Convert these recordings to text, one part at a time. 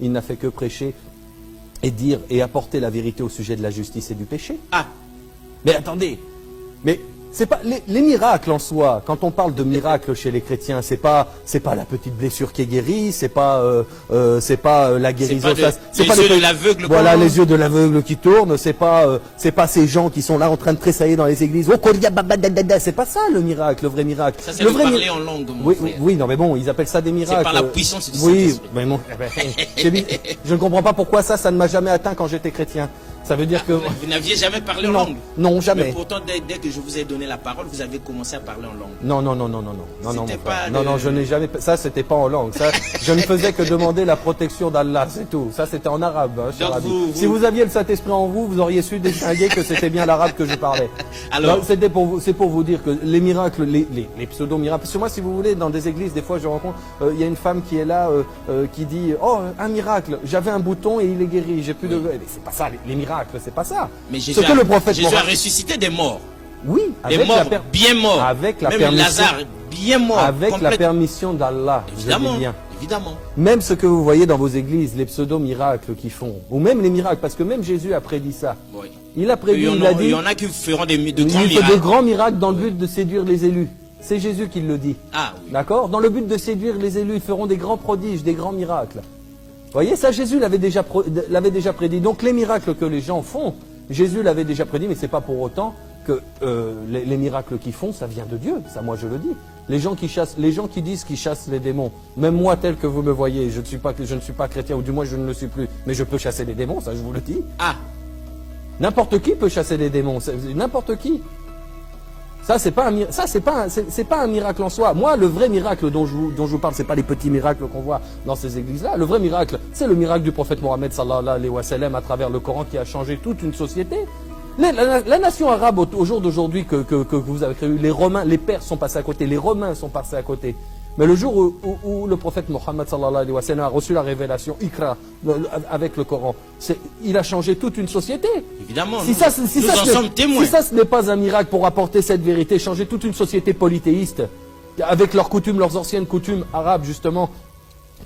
il n'a fait que prêcher et dire et apporter la vérité au sujet de la justice et du péché. Ah, Mais attendez, mais c'est pas les miracles en soi. Quand on parle de miracles chez les chrétiens, c'est pas la petite blessure qui est guérie, c'est pas la guérison. C'est pas les yeux de l'aveugle. Voilà, les yeux de l'aveugle qui tournent. C'est pas ces gens qui sont là en train de tressailler dans les églises. C'est pas ça le miracle, le vrai miracle. Ça c'est le parler en langue. Mon frère. Oui, non mais bon, ils appellent ça des miracles. C'est par la puissance du Oui, Saint-Esprit. mais bon, je ne comprends pas pourquoi ça ne m'a jamais atteint quand j'étais chrétien. Ça veut dire que... Vous n'aviez jamais parlé en Non, langue? non, jamais. Mais pourtant, dès que je vous ai donné la parole, vous avez commencé à parler en langue. Non, C'était pas non, je n'ai jamais... Ça, c'était pas en langue. Ça, je ne faisais que demander la protection d'Allah, c'est tout. Ça, c'était en arabe, hein, cher ami. Si vous aviez le Saint-Esprit en vous, vous auriez su distinguer que c'était bien l'arabe que je parlais. Alors, c'est pour vous dire que les miracles, les pseudo-miracles... Parce que moi, si vous voulez, dans des églises, des fois, je rencontre... Il y a une femme qui est là, qui dit « Oh, un miracle, j'avais un bouton et il est guéri, j'ai plus de... » Mais c'est pas ça, les miracles, c'est pas ça. Mais Jésus a ressuscité des morts. Oui, des morts bien morts. Avec la même permission, Lazare bien mort. Avec la permission d'Allah. Évidemment, je dis bien. évidemment. Même ce que vous voyez dans vos églises, les pseudo-miracles qu'ils font, ou même les miracles, parce que même Jésus a prédit ça. Oui. Il a prédit, il y en a qui feront de grands miracles. De grands miracles dans le but de séduire les élus. C'est Jésus qui le dit. Ah, oui. D'accord? Dans le but de séduire les élus, ils feront des grands prodiges, des grands miracles. Vous voyez, ça Jésus l'avait déjà prédit. Donc les miracles que les gens font, Jésus l'avait déjà prédit, mais c'est pas pour autant que les miracles qu'ils font, ça vient de Dieu. Ça, moi, je le dis. Les gens qui disent qu'ils chassent les démons, même moi, tel que vous me voyez, je ne suis pas chrétien, ou du moins je ne le suis plus, mais je peux chasser les démons, ça, je vous le dis. Ah, n'importe qui peut chasser les démons, n'importe qui. Ça, c'est pas un miracle en soi. Moi, le vrai miracle dont je vous parle, c'est pas les petits miracles qu'on voit dans ces églises-là. Le vrai miracle, c'est le miracle du prophète Mohammed sallallahu alayhi wa sallam à travers le Coran qui a changé toute une société. La nation arabe au jour d'aujourd'hui que vous avez créé, les Romains, les Perses sont passés à côté, les Romains sont passés à côté. Mais le jour où le prophète Mohammed sallallahu alayhi wa sallam a reçu la révélation Iqra avec le Coran, il a changé toute une société. Évidemment, nous en sommes témoins. Si ça ce n'est pas un miracle pour apporter cette vérité, changer toute une société polythéiste, avec leurs coutumes, leurs anciennes coutumes arabes justement,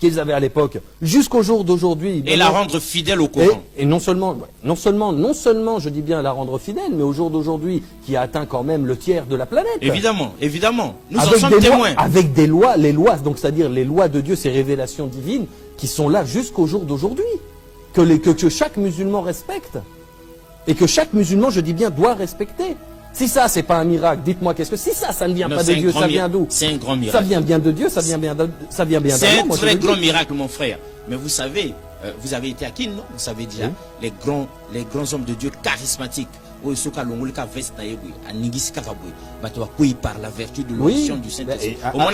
qu'ils avaient à l'époque, jusqu'au jour d'aujourd'hui. Et la rendre fidèle au Coran. Et non seulement, je dis bien la rendre fidèle, mais au jour d'aujourd'hui, qui a atteint quand même le tiers de la planète. Évidemment, évidemment. Nous en sommes témoins. Avec des lois, les lois, donc c'est-à-dire les lois de Dieu, ces révélations divines, qui sont là jusqu'au jour d'aujourd'hui. Que chaque musulman respecte. Et que chaque musulman, je dis bien, doit respecter. Si ça, c'est pas un miracle, dites-moi qu'est-ce que... Si ça ne vient pas de Dieu, ça vient d'où? C'est un grand miracle. Ça vient bien de Dieu, ça vient bien d'Allah. C'est un très grand miracle, mon frère. Mais vous savez, vous avez été à Kin, non? Vous savez déjà, les grands hommes de Dieu charismatiques. Par la vertu de l'onction du Saint-Esprit. Non,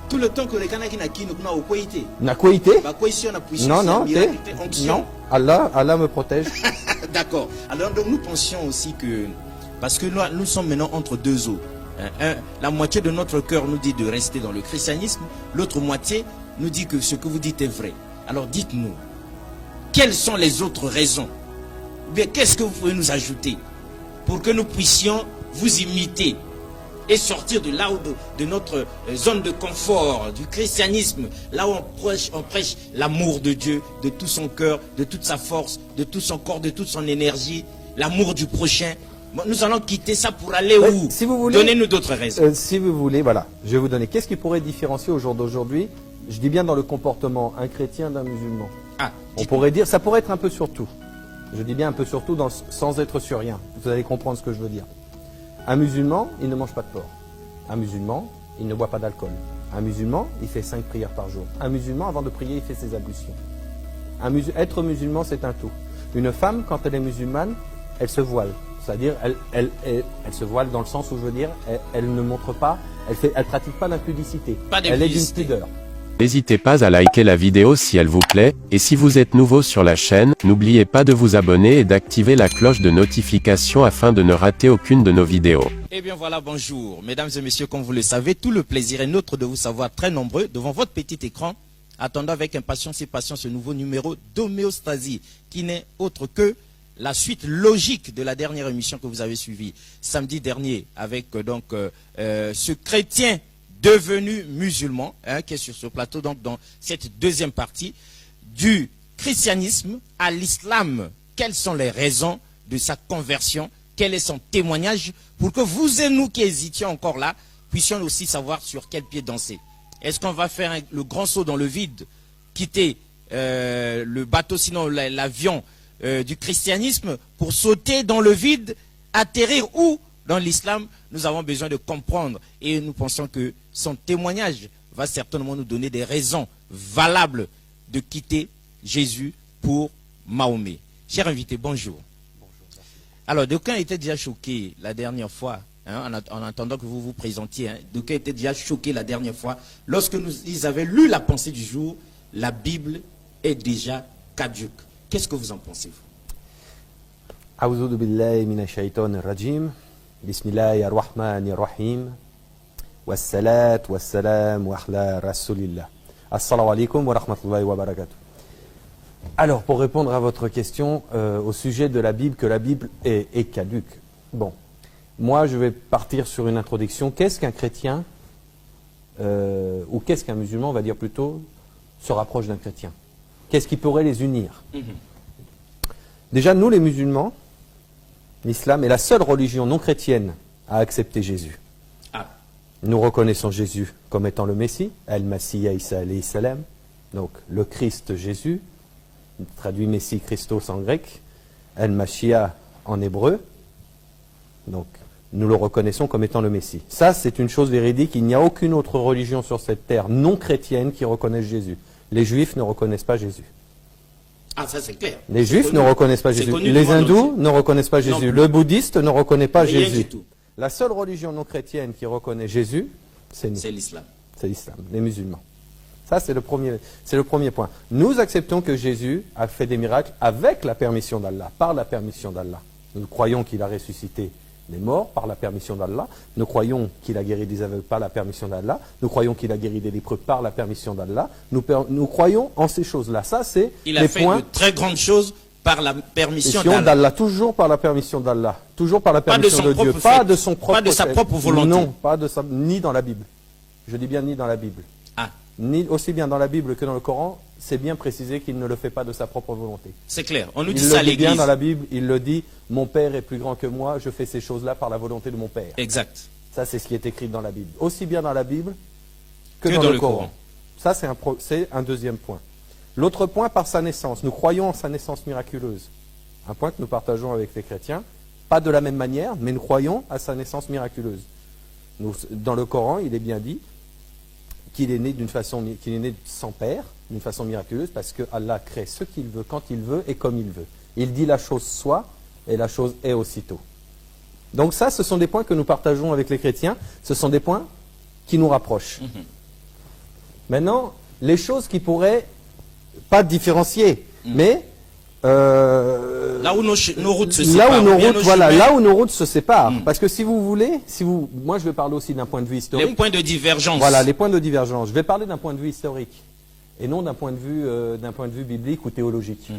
tout le temps que les Kanaki n'a qui n'a au Koïté. N'a Koïté? Non, onction. Allah me protège. D'accord. Alors donc nous pensions aussi que, parce que nous sommes maintenant entre deux eaux. La moitié de notre cœur nous dit de rester dans le christianisme, l'autre moitié nous dit que ce que vous dites est vrai. Alors dites-nous, quelles sont les autres raisons? Qu'est-ce que vous pouvez nous ajouter pour que nous puissions vous imiter et sortir de là où de notre zone de confort, du christianisme, là où on prêche l'amour de Dieu, de tout son cœur, de toute sa force, de tout son corps, de toute son énergie, l'amour du prochain. Nous allons quitter ça pour aller où? Si vous voulez, donnez-nous d'autres raisons. Si vous voulez, voilà, je vais vous donner. Qu'est-ce qui pourrait différencier au jour d'aujourd'hui, je dis bien dans le comportement, un chrétien d'un musulman? On pourrait dire, ça pourrait être un peu sur tout. Je dis bien un peu sur tout, sans être sur rien. Vous allez comprendre ce que je veux dire. Un musulman, il ne mange pas de porc. Un musulman, il ne boit pas d'alcool. Un musulman, il fait 5 prières par jour. Un musulman, avant de prier, il fait ses ablutions. Être musulman, c'est un tout. Une femme, quand elle est musulmane, elle se voile. C'est-à-dire, elle se voile dans le sens où je veux dire, elle ne montre pas, elle pratique pas l'impudicité. Elle est d'une pudeur. N'hésitez pas à liker la vidéo si elle vous plaît, et si vous êtes nouveau sur la chaîne, n'oubliez pas de vous abonner et d'activer la cloche de notification afin de ne rater aucune de nos vidéos. Eh bien voilà, bonjour. Mesdames et messieurs, comme vous le savez, tout le plaisir est nôtre de vous savoir très nombreux devant votre petit écran, attendant avec impatience et patience ce nouveau numéro d'homéostasie, qui n'est autre que la suite logique de la dernière émission que vous avez suivie samedi dernier avec ce chrétien devenu musulman, hein, qui est sur ce plateau, donc dans cette deuxième partie, du christianisme à l'islam. Quelles sont les raisons de sa conversion? Quel est son témoignage pour que vous et nous qui hésitions encore là, puissions aussi savoir sur quel pied danser? Est-ce qu'on va faire le grand saut dans le vide, quitter le bateau, sinon l'avion du christianisme, pour sauter dans le vide, atterrir où? Dans l'islam? Nous avons besoin de comprendre et nous pensons que son témoignage va certainement nous donner des raisons valables de quitter Jésus pour Mahomet. Cher invité, bonjour. Bonjour. Alors, d'aucuns étaient déjà choqués la dernière fois, hein, en attendant que vous vous présentiez, hein, d'aucuns étaient déjà choqués la dernière fois, lorsque ils avaient lu la pensée du jour, la Bible est déjà caduque. Qu'est-ce que vous en pensez, vous? A'udhu billahi minash shaitanir rajim. Bismillahir rahmanir rahim. Wassalat wassalam wa ala rasulillah. Assalamu alaikum wa rahmatullahi wa barakatuh. Alors, pour répondre à votre question au sujet de la Bible, que la Bible est caduque. Bon, moi je vais partir sur une introduction. Qu'est-ce qu'un chrétien, ou qu'est-ce qu'un musulman, on va dire plutôt, se rapproche d'un chrétien? Qu'est-ce qui pourrait les unir? Déjà, nous les musulmans, l'islam est la seule religion non chrétienne à accepter Jésus. Nous reconnaissons Jésus comme étant le Messie, Al-Masih Isa alayhi salam, donc le Christ Jésus, traduit Messie Christos en grec, Al-Mashiach en hébreu, donc nous le reconnaissons comme étant le Messie. Ça, c'est une chose véridique, il n'y a aucune autre religion sur cette terre non chrétienne qui reconnaisse Jésus. Les Juifs ne reconnaissent pas Jésus. Ah, ça c'est clair. Les Juifs ne reconnaissent pas Jésus. Les hindous ne reconnaissent pas Jésus. Le bouddhiste ne reconnaît pas Jésus. La seule religion non chrétienne qui reconnaît Jésus, c'est nous. C'est l'islam. C'est l'islam, les musulmans. Ça, c'est le premier point. Nous acceptons que Jésus a fait des miracles avec la permission d'Allah, par la permission d'Allah. Nous croyons qu'il a ressuscité les morts par la permission d'Allah. Nous croyons qu'il a guéri des aveugles par la permission d'Allah. Nous croyons qu'il a guéri des lépreux par la permission d'Allah. Nous croyons en ces choses-là. Ça, c'est les points. Il a fait de très grandes choses par la permission d'Allah. Toujours par la permission d'Allah. Toujours par la permission de Dieu. Pas de son propre Pas de sa propre volonté. Non, pas de sa, ni dans la Bible. Je dis bien ni dans la Bible. Ah. Ni aussi bien dans la Bible que dans le Coran, c'est bien précisé qu'il ne le fait pas de sa propre volonté. C'est clair. On nous dit ça à l'Église. Bien dans la Bible, il le dit, mon Père est plus grand que moi, je fais ces choses-là par la volonté de mon Père. Exact. Ça, c'est ce qui est écrit dans la Bible. Aussi bien dans la Bible que dans le Coran. Ça, c'est un deuxième point. L'autre point, par sa naissance. Nous croyons en sa naissance miraculeuse. Un point que nous partageons avec les chrétiens. Pas de la même manière, mais nous croyons à sa naissance miraculeuse. Dans le Coran, il est bien dit qu'il est né qu'il est né sans père, d'une façon miraculeuse, parce que Allah crée ce qu'il veut, quand il veut et comme il veut. Il dit la chose soit, et la chose est aussitôt. Donc ça, ce sont des points que nous partageons avec les chrétiens, ce sont des points qui nous rapprochent. Maintenant, les choses qui pourraient pas différencier, mais là où nos routes se séparent. Là où nos routes se séparent. Parce que si vous voulez, moi je vais parler aussi d'un point de vue historique. Les points de divergence. Voilà, les points de divergence. Je vais parler d'un point de vue historique et non d'un point de vue biblique ou théologique.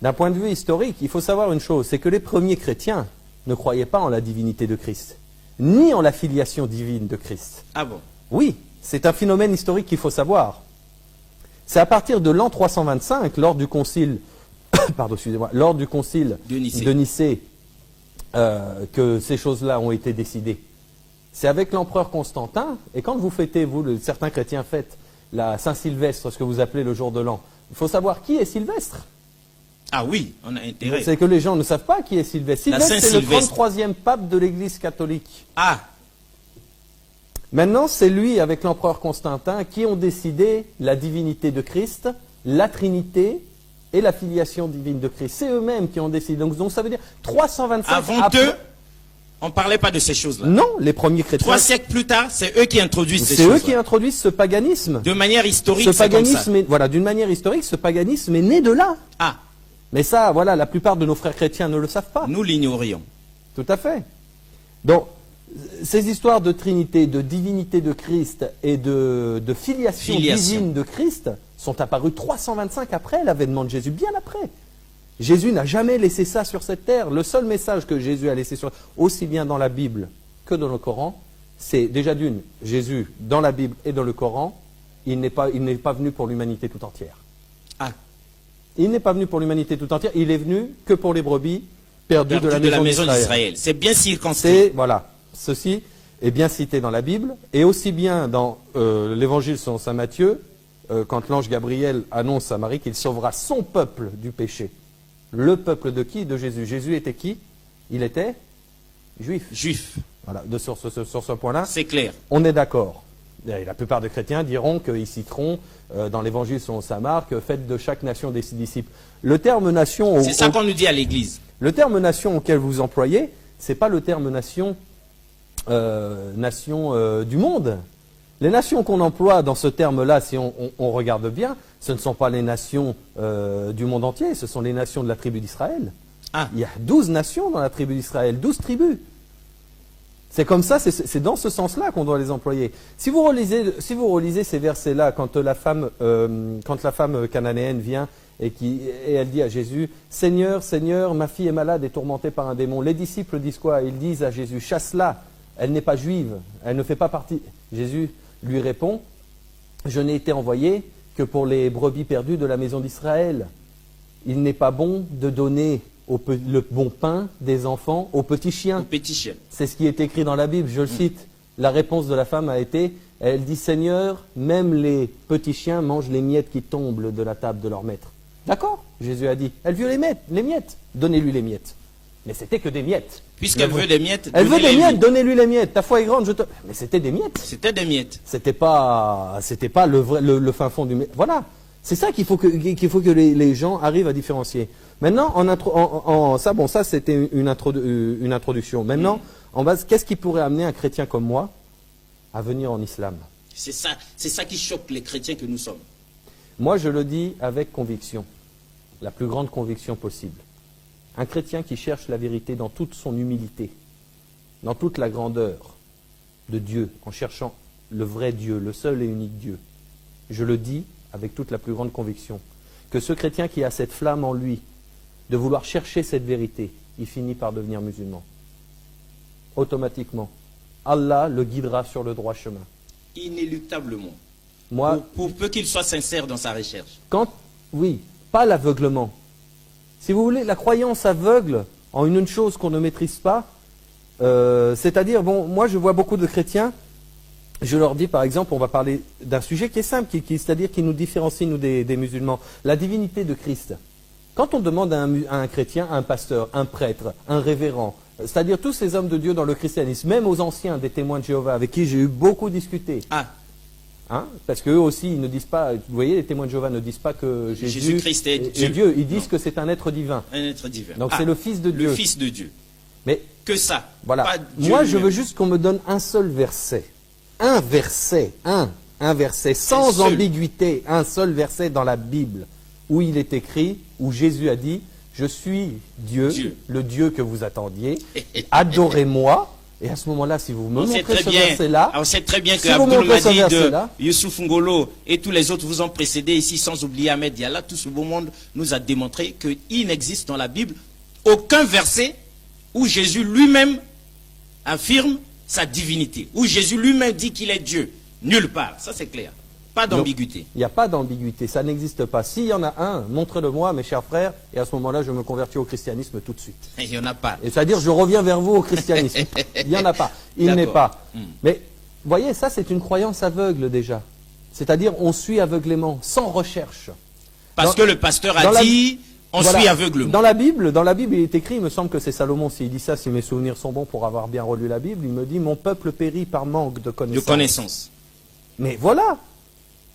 D'un point de vue historique, il faut savoir une chose, c'est que les premiers chrétiens ne croyaient pas en la divinité de Christ, ni en la filiation divine de Christ. Ah bon? Oui, c'est un phénomène historique qu'il faut savoir. C'est à partir de l'an 325, lors du concile, lors du concile de Nicée, que ces choses-là ont été décidées. C'est avec l'empereur Constantin, et quand vous fêtez, certains chrétiens fêtent la Saint-Sylvestre, ce que vous appelez le jour de l'an, il faut savoir qui est Sylvestre. Ah oui, on a intérêt. C'est que les gens ne savent pas qui est Sylvestre. Sylvestre, c'est le 33e pape de l'Église catholique. Ah. Maintenant, c'est lui, avec l'empereur Constantin, qui ont décidé la divinité de Christ, la Trinité et la filiation divine de Christ. C'est eux-mêmes qui ont décidé. Donc ça veut dire 325 Avant eux, on ne parlait pas de ces choses-là. Non, les premiers chrétiens. 3 siècles plus tard, c'est eux qui introduisent ces choses-là. C'est eux qui introduisent ce paganisme. De manière historique, c'est comme ça. Voilà, d'une manière historique, ce paganisme est né de là. Ah. Mais ça, voilà, la plupart de nos frères chrétiens ne le savent pas. Nous l'ignorions. Tout à fait. Donc, ces histoires de Trinité, de divinité de Christ et de filiation divine de Christ sont apparues 325 après l'avènement de Jésus, bien après. Jésus n'a jamais laissé ça sur cette terre. Le seul message que Jésus a laissé aussi bien dans la Bible que dans le Coran, c'est déjà d'une, Jésus, dans la Bible et dans le Coran, il n'est pas venu pour l'humanité tout entière. Ah, Il n'est pas venu pour l'humanité tout entière, il est venu que pour les brebis perdues de la maison d'Israël. C'est bien circonscrit. C'est, voilà, ceci est bien cité dans la Bible, et aussi bien dans l'évangile selon saint Matthieu, quand l'ange Gabriel annonce à Marie qu'il sauvera son peuple du péché. Le peuple de qui? De Jésus. Jésus était qui? Il était juif. Juif, Voilà, sur ce point-là, c'est clair. on est d'accord. Et la plupart des chrétiens diront qu'ils citeront dans l'évangile selon saint Marc, faites de chaque nation des disciples. Le terme nation, C'est ça qu'on nous dit à l'église. le terme nation auquel vous employez, c'est pas le terme nation, du monde. Les nations qu'on emploie dans ce terme-là, si on regarde bien, ce ne sont pas les nations du monde entier, ce sont les nations de la tribu d'Israël. Ah, Il y a 12 nations dans la tribu d'Israël, 12 tribus. C'est comme ça, c'est dans ce sens-là qu'on doit les employer. Si vous relisez ces versets-là, quand la femme cananéenne vient et elle dit à Jésus, « Seigneur, Seigneur, ma fille est malade et tourmentée par un démon. » Les disciples disent quoi? Ils disent à Jésus, « Chasse-la, elle n'est pas juive, elle ne fait pas partie. » Jésus lui répond, « Je n'ai été envoyé que pour les brebis perdues de la maison d'Israël. Il n'est pas bon de donner le bon pain des enfants aux petits chiens. » petit chien. C'est ce qui est écrit dans la Bible, je le cite. La réponse de la femme a été, elle dit, Seigneur, même les petits chiens mangent les miettes qui tombent de la table de leur maître. D'accord, Jésus a dit, elle veut les miettes, donnez-lui les miettes. Mais c'était que des miettes. Puisqu'elle veut des miettes, Elle veut des donnez-les-lui. miettes, donnez-lui les miettes. Ta foi est grande, Mais c'était des miettes. C'était des miettes. C'était pas le fin fond du... Voilà. C'est ça qu'il faut que les gens arrivent à différencier. Maintenant, ça c'était une introduction. Maintenant, en base, qu'est-ce qui pourrait amener un chrétien comme moi à venir en islam? C'est ça qui choque les chrétiens que nous sommes. Moi, je le dis avec conviction, la plus grande conviction possible. Un chrétien qui cherche la vérité dans toute son humilité, dans toute la grandeur de Dieu, en cherchant le vrai Dieu, le seul et unique Dieu. Je le dis avec toute la plus grande conviction, que ce chrétien qui a cette flamme en lui, de vouloir chercher cette vérité, il finit par devenir musulman. Automatiquement. Allah le guidera sur le droit chemin. Inéluctablement. Moi, Pour peu qu'il soit sincère dans sa recherche. oui, pas l'aveuglement. Si vous voulez, la croyance aveugle en une chose qu'on ne maîtrise pas, c'est-à-dire, moi je vois beaucoup de chrétiens, je leur dis par exemple, on va parler d'un sujet qui est simple, c'est-à-dire qui nous différencie, nous, des musulmans, la divinité de Christ. Quand on demande à un chrétien, à un pasteur, un prêtre, un révérend, c'est-à-dire tous ces hommes de Dieu dans le christianisme, même aux anciens des témoins de Jéhovah, avec qui j'ai eu beaucoup discuté, Ah, parce qu'eux aussi, ils ne disent pas, vous voyez, les témoins de Jéhovah ne disent pas que Jésus-Christ est est Dieu. Ils disent Non. que c'est un être divin. un être divin. Donc Ah, c'est le Fils de Dieu. Le Fils de Dieu. Mais Que ça. voilà, Pas Dieu moi je lui-même. veux juste qu'on me donne un seul verset. Un verset, sans seul. ambiguïté, un seul verset dans la Bible, où il est écrit, où Jésus a dit, je suis Dieu, Dieu. le Dieu que vous attendiez, adorez-moi. Et à ce moment-là, si vous me On sait montrez très ce bien, verset-là, on sait très bien que si vous Abdul montrez ce Mahdi de verset-là, Youssouf Ngolo et tous les autres vous ont précédé ici, sans oublier Ahmed Diallah, tout ce beau monde nous a démontré qu'il n'existe dans la Bible aucun verset où Jésus lui-même affirme sa divinité, où Jésus lui-même dit qu'il est Dieu. Nulle part, ça c'est clair. Pas d'ambiguïté. il n'y a pas d'ambiguïté, ça n'existe pas. S'il y en a un, montrez-le-moi, mes chers frères, et à ce moment-là, je me convertis au christianisme tout de suite. Il n'y en a pas. Et c'est-à-dire, je reviens vers vous au christianisme. Il n'y en a pas. Il n'est D'accord. pas. Mais, voyez, ça, c'est une croyance aveugle déjà. C'est-à-dire, on suit aveuglément, sans recherche. Parce Dans- que le pasteur a dans la- dit, on Voilà. suit aveuglement. Dans la Bible, il est écrit, il me semble que c'est Salomon, s'il dit ça, si mes souvenirs sont bons pour avoir bien relu la Bible, il me dit, mon peuple périt par manque de De connaissance. connaissance. Mais voilà,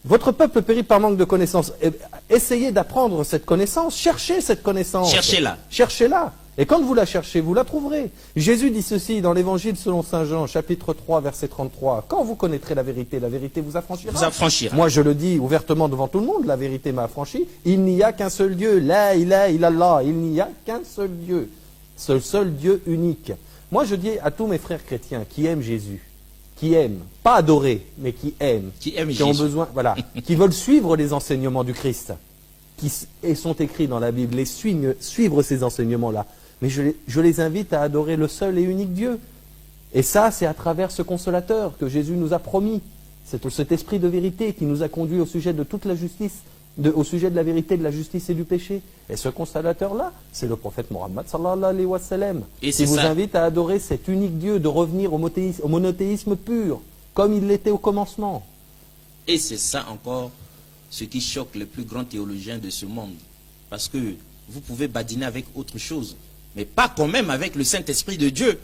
votre peuple périt par manque de connaissance. Essayez d'apprendre cette connaissance, cherchez cette connaissance. Cherchez-la. Cherchez-la. Et quand vous la cherchez, vous la trouverez. Jésus dit ceci dans l'évangile selon saint Jean, chapitre 3, verset 33. Quand vous connaîtrez la vérité vous affranchira. Vous affranchira. Moi, je le dis ouvertement devant tout le monde, la vérité m'a affranchi. Il n'y a qu'un seul Dieu. La ilaha illallah. Il n'y a qu'un seul Dieu. Ce seul Dieu unique. Moi, je dis à tous mes frères chrétiens qui aiment Jésus, qui aiment, pas adorer, mais qui aiment, Qui aiment qui ont Jésus. besoin, voilà, qui veulent suivre les enseignements du Christ, sont écrits dans la Bible et suivre ces enseignements-là. Mais je les invite à adorer le seul et unique Dieu. Et ça, c'est à travers ce consolateur que Jésus nous a promis. C'est cet esprit de vérité qui nous a conduits au sujet de toute la justice, au sujet de la vérité, de la justice et du péché. Et ce consolateur-là, c'est le prophète Mohammed sallallahu alayhi wa sallam, qui vous invite à adorer cet unique Dieu, de revenir au monothéisme pur, comme il l'était au commencement. Et c'est ça encore ce qui choque les plus grands théologiens de ce monde. Parce que vous pouvez badiner avec autre chose, mais pas quand même avec le Saint-Esprit de Dieu.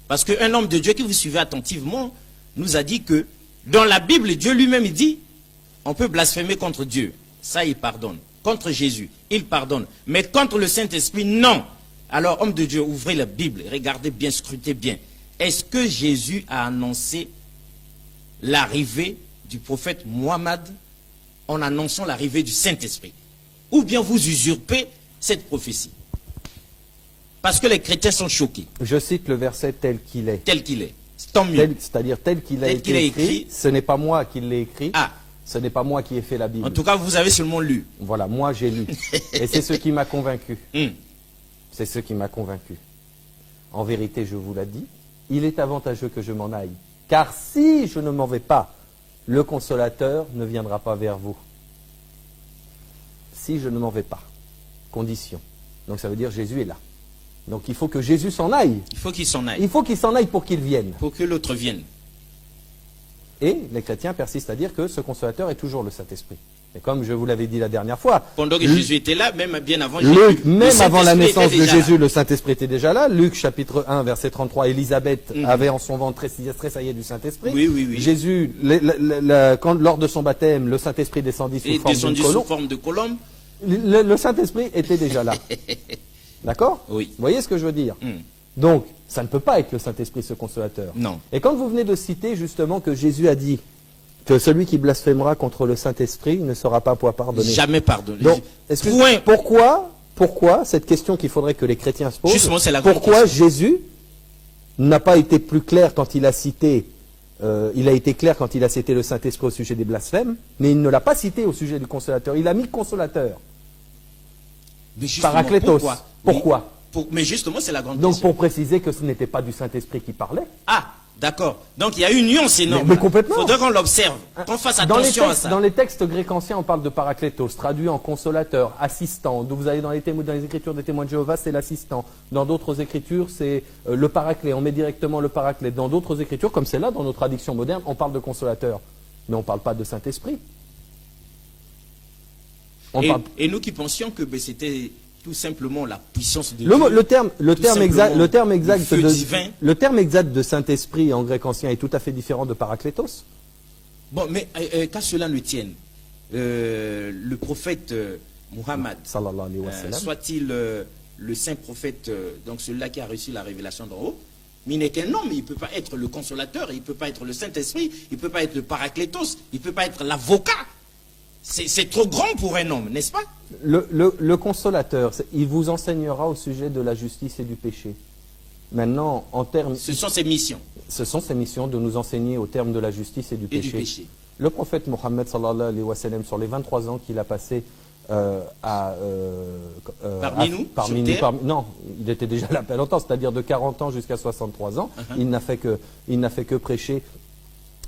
Parce qu'un homme de Dieu qui vous suivez attentivement nous a dit que dans la Bible, Dieu lui-même il dit on peut blasphémer contre Dieu. Ça, il pardonne. Contre Jésus, il pardonne. Mais contre le Saint-Esprit, non. Alors, homme de Dieu, ouvrez la Bible, regardez bien, scrutez bien. Est-ce que Jésus a annoncé l'arrivée du prophète Mohammed en annonçant l'arrivée du Saint-Esprit? Ou bien vous usurpez cette prophétie? Parce que les chrétiens sont choqués. Je cite le verset tel qu'il est. Tel qu'il est. Tant mieux. C'est-à-dire tel qu'il a été écrit. Ce n'est pas moi qui l'ai écrit. Ah. Ce n'est pas moi qui ai fait la Bible. En tout cas, vous avez seulement lu. Voilà, moi j'ai lu. Et c'est ce qui m'a convaincu. C'est ce qui m'a convaincu. En vérité, je vous l'ai dit, il est avantageux que je m'en aille. Car si je ne m'en vais pas, le consolateur ne viendra pas vers vous. Si je ne m'en vais pas. Condition. Donc ça veut dire Jésus est là. Donc il faut que Jésus s'en aille. Il faut qu'il s'en aille. Il faut qu'il s'en aille pour qu'il vienne. Pour que l'autre vienne. Et les chrétiens persistent à dire que ce consolateur est toujours le Saint-Esprit. Et comme je vous l'avais dit la dernière fois... Pendant que Jésus était là, même bien avant Jésus... Même avant la naissance de Jésus, le Saint-Esprit était déjà là. Luc chapitre 1, verset 33, Élisabeth avait en son ventre tressaillé du Saint-Esprit. Oui. Jésus, lors de son baptême, le Saint-Esprit descendit sous forme de colombe. Le Saint-Esprit était déjà là. D'accord? Oui. Vous voyez ce que je veux dire? Donc, ça ne peut pas être le Saint-Esprit, ce consolateur. Non. Et quand vous venez de citer justement que Jésus a dit que celui qui blasphémera contre le Saint-Esprit ne sera pas pardonné. Jamais pardonné. Donc, pourquoi cette question qu'il faudrait que les chrétiens se posent? Justement, c'est la grande pourquoi question. Jésus n'a pas été plus clair quand il a cité, il a été clair quand il a cité le Saint-Esprit au sujet des blasphèmes, mais il ne l'a pas cité au sujet du consolateur. Il a mis consolateur. Paraclétos. Pourquoi? Mais justement, c'est la grande Donc, question. pour préciser que ce n'était pas du Saint-Esprit qui parlait. Ah, d'accord. Donc, il y a une nuance énorme. Mais complètement. Il faudrait qu'on l'observe, qu'on fasse attention à ça. Dans les textes grecs anciens, on parle de paraclétos, traduit en consolateur, assistant. Donc, vous allez dans les écritures des témoins de Jéhovah, c'est l'assistant. Dans d'autres écritures, c'est le paraclet. On met directement le paraclet. Dans d'autres écritures, comme c'est là, dans nos traductions modernes, on parle de consolateur. Mais on ne parle pas de Saint-Esprit. Et nous qui pensions que c'était tout simplement la puissance de Dieu. Le terme exact de Saint-Esprit en grec ancien est tout à fait différent de paraclétos. Bon, mais qu'à cela ne tienne, le prophète Muhammad, soit-il le saint prophète, donc celui-là qui a reçu la révélation d'en haut, mais il n'est qu'un homme, il ne peut pas être le consolateur, il ne peut pas être le Saint-Esprit, il ne peut pas être le paraclétos, il ne peut pas être l'avocat. C'est trop grand pour un homme, n'est-ce pas? Le consolateur, il vous enseignera au sujet de la justice et du péché. Maintenant, en termes... Ce sont ses missions. Ce sont ses missions de nous enseigner au terme de la justice et du péché. Le prophète Mohammed sallallahu alayhi wa sallam, sur les 23 ans qu'il a passé parmi nous, non, il était déjà là pas longtemps, c'est-à-dire de 40 ans jusqu'à 63 ans, il n'a fait que prêcher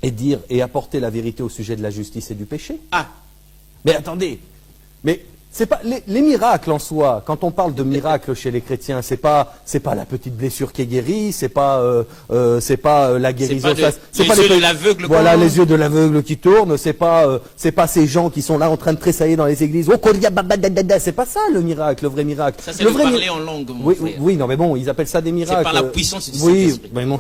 et dire et apporter la vérité au sujet de la justice et du péché. Ah. Mais attendez, mais c'est pas les miracles en soi. Quand on parle de miracles chez les chrétiens, c'est pas la petite blessure qui est guérie, c'est pas la guérison. C'est pas les yeux de l'aveugle. Voilà, les yeux de l'aveugle qui tournent. C'est pas ces gens qui sont là en train de tressailler dans les églises. C'est pas ça le miracle, le vrai miracle. Ça c'est le parler en langue. Oui, non mais bon, ils appellent ça des miracles. C'est par la puissance du Saint-Esprit. Mais bon,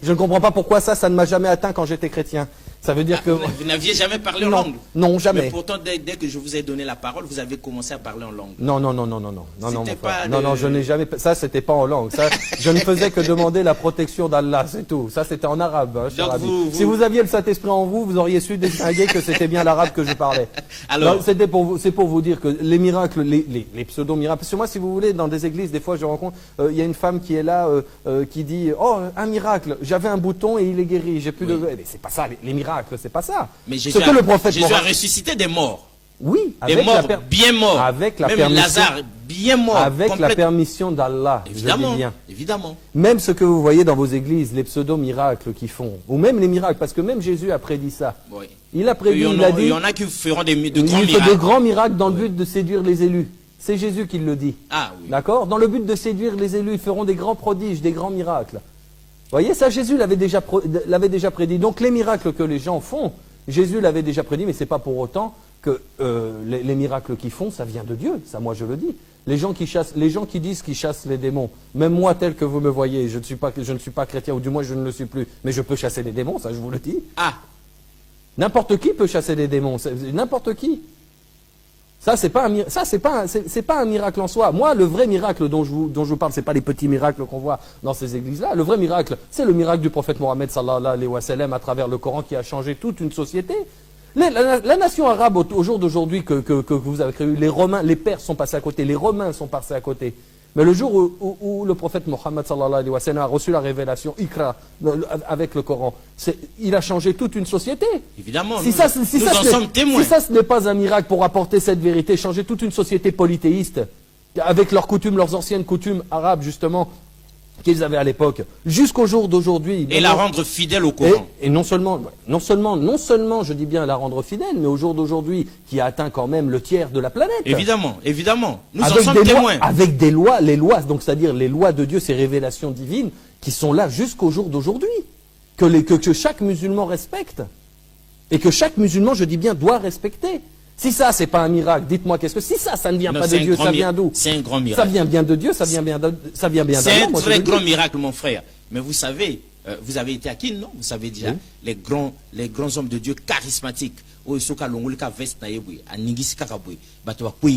je ne comprends pas pourquoi ça ne m'a jamais atteint quand j'étais chrétien. Ça veut dire que... Vous n'aviez jamais parlé en langue? Non, jamais. Mais pourtant, dès que je vous ai donné la parole, vous avez commencé à parler en langue. Non, je n'ai jamais... Ça, c'était pas en langue. Ça, je ne faisais que demander la protection d'Allah, c'est tout. Ça, c'était en arabe, hein, cher ami. Si vous aviez le Saint-Esprit en vous, vous auriez su distinguer que c'était bien l'arabe que je parlais. Alors, c'est pour vous dire que les miracles, les pseudo-miracles... Parce que moi, si vous voulez, dans des églises, des fois, je rencontre... Il y a une femme qui est là, qui dit « Oh, un miracle, j'avais un bouton et il est guéri, j'ai plus de... » Mais c'est pas ça, les miracles, c'est pas ça. Mais Jésus a ressuscité des morts. Oui, Des morts bien morts. avec la Même permission, Lazare, bien mort. avec la complète- permission d'Allah, je dis Évidemment, bien. évidemment. Même ce que vous voyez dans vos églises, les pseudo-miracles qu'ils font, ou même les miracles, parce que même Jésus a prédit ça. Oui. Il a prédit, Il il a dit, y en a qui feront de il grands fait miracles. de grands miracles dans le but de séduire les élus. C'est Jésus qui le dit. Ah oui. D'accord? Dans le but de séduire les élus, ils feront des grands prodiges, des grands miracles. Vous voyez, ça, Jésus l'avait déjà prédit. Donc les miracles que les gens font, Jésus l'avait déjà prédit, mais c'est pas pour autant que les miracles qu'ils font, ça vient de Dieu. Ça, moi, je le dis. Les gens qui disent qu'ils chassent les démons, même moi, tel que vous me voyez, je ne suis pas chrétien, ou du moins je ne le suis plus, mais je peux chasser les démons, ça, je vous le dis. Ah, N'importe qui peut chasser les démons, n'importe qui. Ça, c'est pas un miracle en soi. Moi, le vrai miracle dont je vous parle, c'est pas les petits miracles qu'on voit dans ces églises-là. Le vrai miracle, c'est le miracle du prophète Mohammed sallallahu alayhi wa sallam à travers le Coran qui a changé toute une société. La nation arabe au jour d'aujourd'hui que vous avez créé, les Romains, les Perses sont passés à côté, les Romains sont passés à côté. Mais le jour où le prophète Mohammed sallallahu alayhi wa sallam a reçu la révélation Iqra avec le Coran, il a changé toute une société. évidemment. Si nous ça, nous en sommes témoins. si ça, ce n'est pas un miracle pour apporter cette vérité, changer toute une société polythéiste, avec leurs coutumes, leurs anciennes coutumes arabes, justement, qu'ils avaient à l'époque, jusqu'au jour d'aujourd'hui. Et la rendre fidèle au Coran. Et non seulement, je dis bien la rendre fidèle, mais au jour d'aujourd'hui, qui a atteint quand même le tiers de la planète. Évidemment, évidemment. Nous en Avec sommes des lois, témoins. avec des lois, les lois, donc c'est-à-dire les lois de Dieu, ces révélations divines, qui sont là jusqu'au jour d'aujourd'hui, que chaque musulman respecte, et que chaque musulman, je dis bien, doit respecter. Si ça, c'est pas un miracle, dites-moi qu'est-ce que... Si ça ne vient Non, pas de c'est un Dieu, grand ça vient d'où? C'est un grand Ça miracle. vient bien de Dieu, ça vient bien C'est un d'Allah, moi, je très le dis. grand miracle, mon frère. Mais vous savez, vous avez été à Kin, non? Vous savez déjà, Oui. les grands hommes de Dieu charismatiques,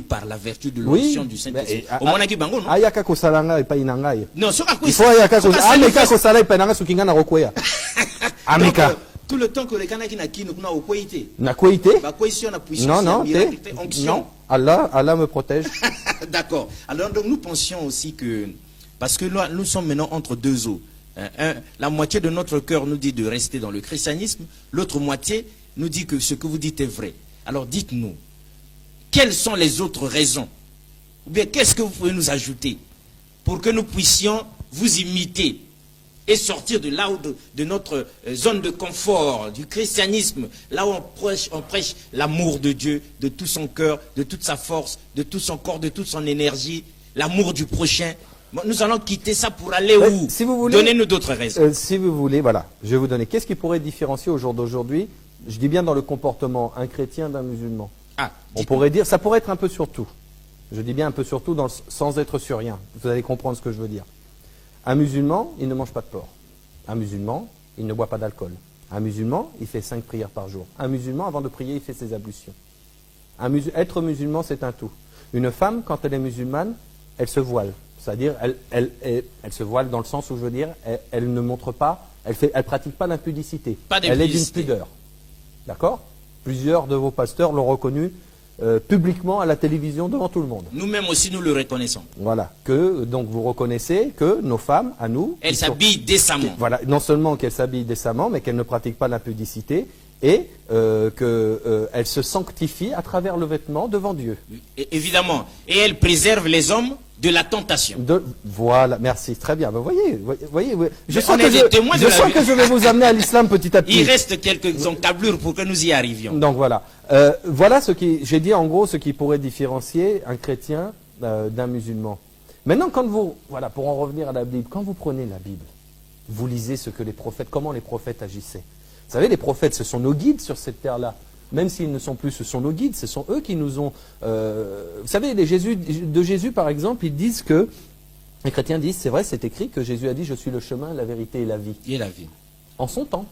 par la vertu de l'onction du Saint-Esprit. Au Monaki Bango, non? ayaka kosalanga epai na ngai. Non, soka Il faut ayaka ameka kosala epai na ngai soki ngai nakokweya. Ameka. Tout le temps que les Kanaki na Kin, on a au Koïté. Nakwei te? Bah, quoi ici, on a puissance, Non, non, miracle, te. onction. Non. Allah me protège. D'accord. Alors donc nous pensions aussi que, parce que nous sommes maintenant entre deux eaux. La moitié de notre cœur nous dit de rester dans le christianisme, l'autre moitié nous dit que ce que vous dites est vrai. Alors dites-nous, quelles sont les autres raisons? Ou bien qu'est-ce que vous pouvez nous ajouter pour que nous puissions vous imiter et sortir de là où de notre zone de confort, du christianisme, là où on prêche l'amour de Dieu, de tout son cœur, de toute sa force, de tout son corps, de toute son énergie, l'amour du prochain. Bon, nous allons quitter ça pour aller où? Si vous voulez, donnez-nous d'autres raisons. Si vous voulez, voilà, je vais vous donner. Qu'est-ce qui pourrait différencier au jour d'aujourd'hui, je dis bien dans le comportement, un chrétien d'un musulman? Ah, On pourrait dire, ça pourrait être un peu sur tout. Je dis bien un peu sur tout, sans être sur rien. Vous allez comprendre ce que je veux dire. Un musulman, il ne mange pas de porc. Un musulman, il ne boit pas d'alcool. Un musulman, il fait 5 prières par jour. Un musulman, avant de prier, il fait ses ablutions. Être musulman, c'est un tout. Une femme, quand elle est musulmane, elle se voile. C'est-à-dire, elle se voile dans le sens où je veux dire, elle ne montre pas, elle pratique pas l'impudicité. Pas Elle est d'une d'impudicité. pudeur. D'accord? Plusieurs de vos pasteurs l'ont reconnu publiquement à la télévision devant tout le monde. Nous-mêmes aussi, nous le reconnaissons. Voilà. Donc vous reconnaissez que nos femmes, à nous, Elles qui sont- s'habillent décemment. voilà, non seulement qu'elles s'habillent décemment, mais qu'elles ne pratiquent pas l'impudicité et qu'elles se sanctifient à travers le vêtement devant Dieu. Évidemment. Et elles préservent les hommes de la tentation. Voilà, merci, très bien. Ben, voyez, je Mais sens, on est des témoins de la vie. que je vais vous amener à l'islam petit à petit. Il reste quelques encablures pour que nous y arrivions. Donc voilà. Voilà j'ai dit en gros ce qui pourrait différencier un chrétien d'un musulman. Maintenant, pour en revenir à la Bible, quand vous prenez la Bible, vous lisez comment les prophètes agissaient. Vous savez, les prophètes, ce sont nos guides sur cette terre-là. Même s'ils ne sont plus, ce sont nos guides, ce sont eux qui nous ont... vous savez, de Jésus, par exemple, ils disent que... Les chrétiens disent, c'est vrai, c'est écrit que Jésus a dit « Je suis le chemin, la vérité et la vie Et la vie. ». En son temps.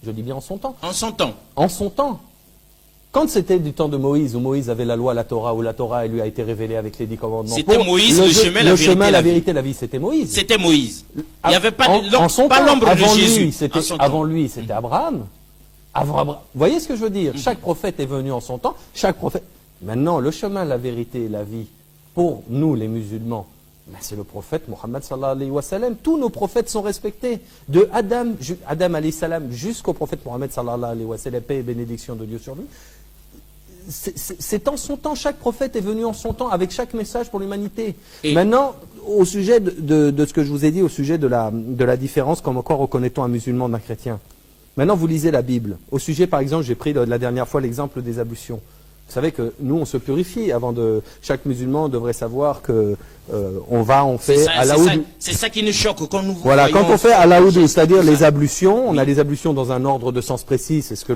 Je dis bien en son temps. En son temps. En son temps. Quand c'était du temps de Moïse, où Moïse avait la loi, la Torah, où la Torah lui a été révélée avec les 10 commandements. C'était Moïse, le chemin, la vérité, la vie, c'était Moïse. C'était Moïse. Il n'y avait pas pas l'ombre de Jésus. Avant lui, c'était Abraham. Vous voyez ce que je veux dire? Chaque prophète est venu en son temps. Chaque prophète. Maintenant, le chemin, la vérité et la vie, pour nous les musulmans, c'est le prophète Mohammed sallallahu alayhi wa sallam. Tous nos prophètes sont respectés. De Adam alayhi salam jusqu'au prophète Mohammed sallallahu alayhi wa sallam, paix et bénédiction de Dieu sur lui. c'est en son temps, chaque prophète est venu en son temps avec chaque message pour l'humanité. Et- Maintenant, au sujet de ce que je vous ai dit, au sujet de la différence, comme encore reconnaît-on un musulman d'un chrétien. Maintenant, vous lisez la Bible. Au sujet, par exemple, j'ai pris la dernière fois l'exemple des ablutions. Vous savez que nous, on se purifie avant de... Chaque musulman devrait savoir que on fait à la C'est ça qui nous choque quand nous voilà, voyons- quand on fait à la geste, c'est-à-dire tout ça. les ablutions, on Oui. a les ablutions dans un ordre de sens précis, c'est ce que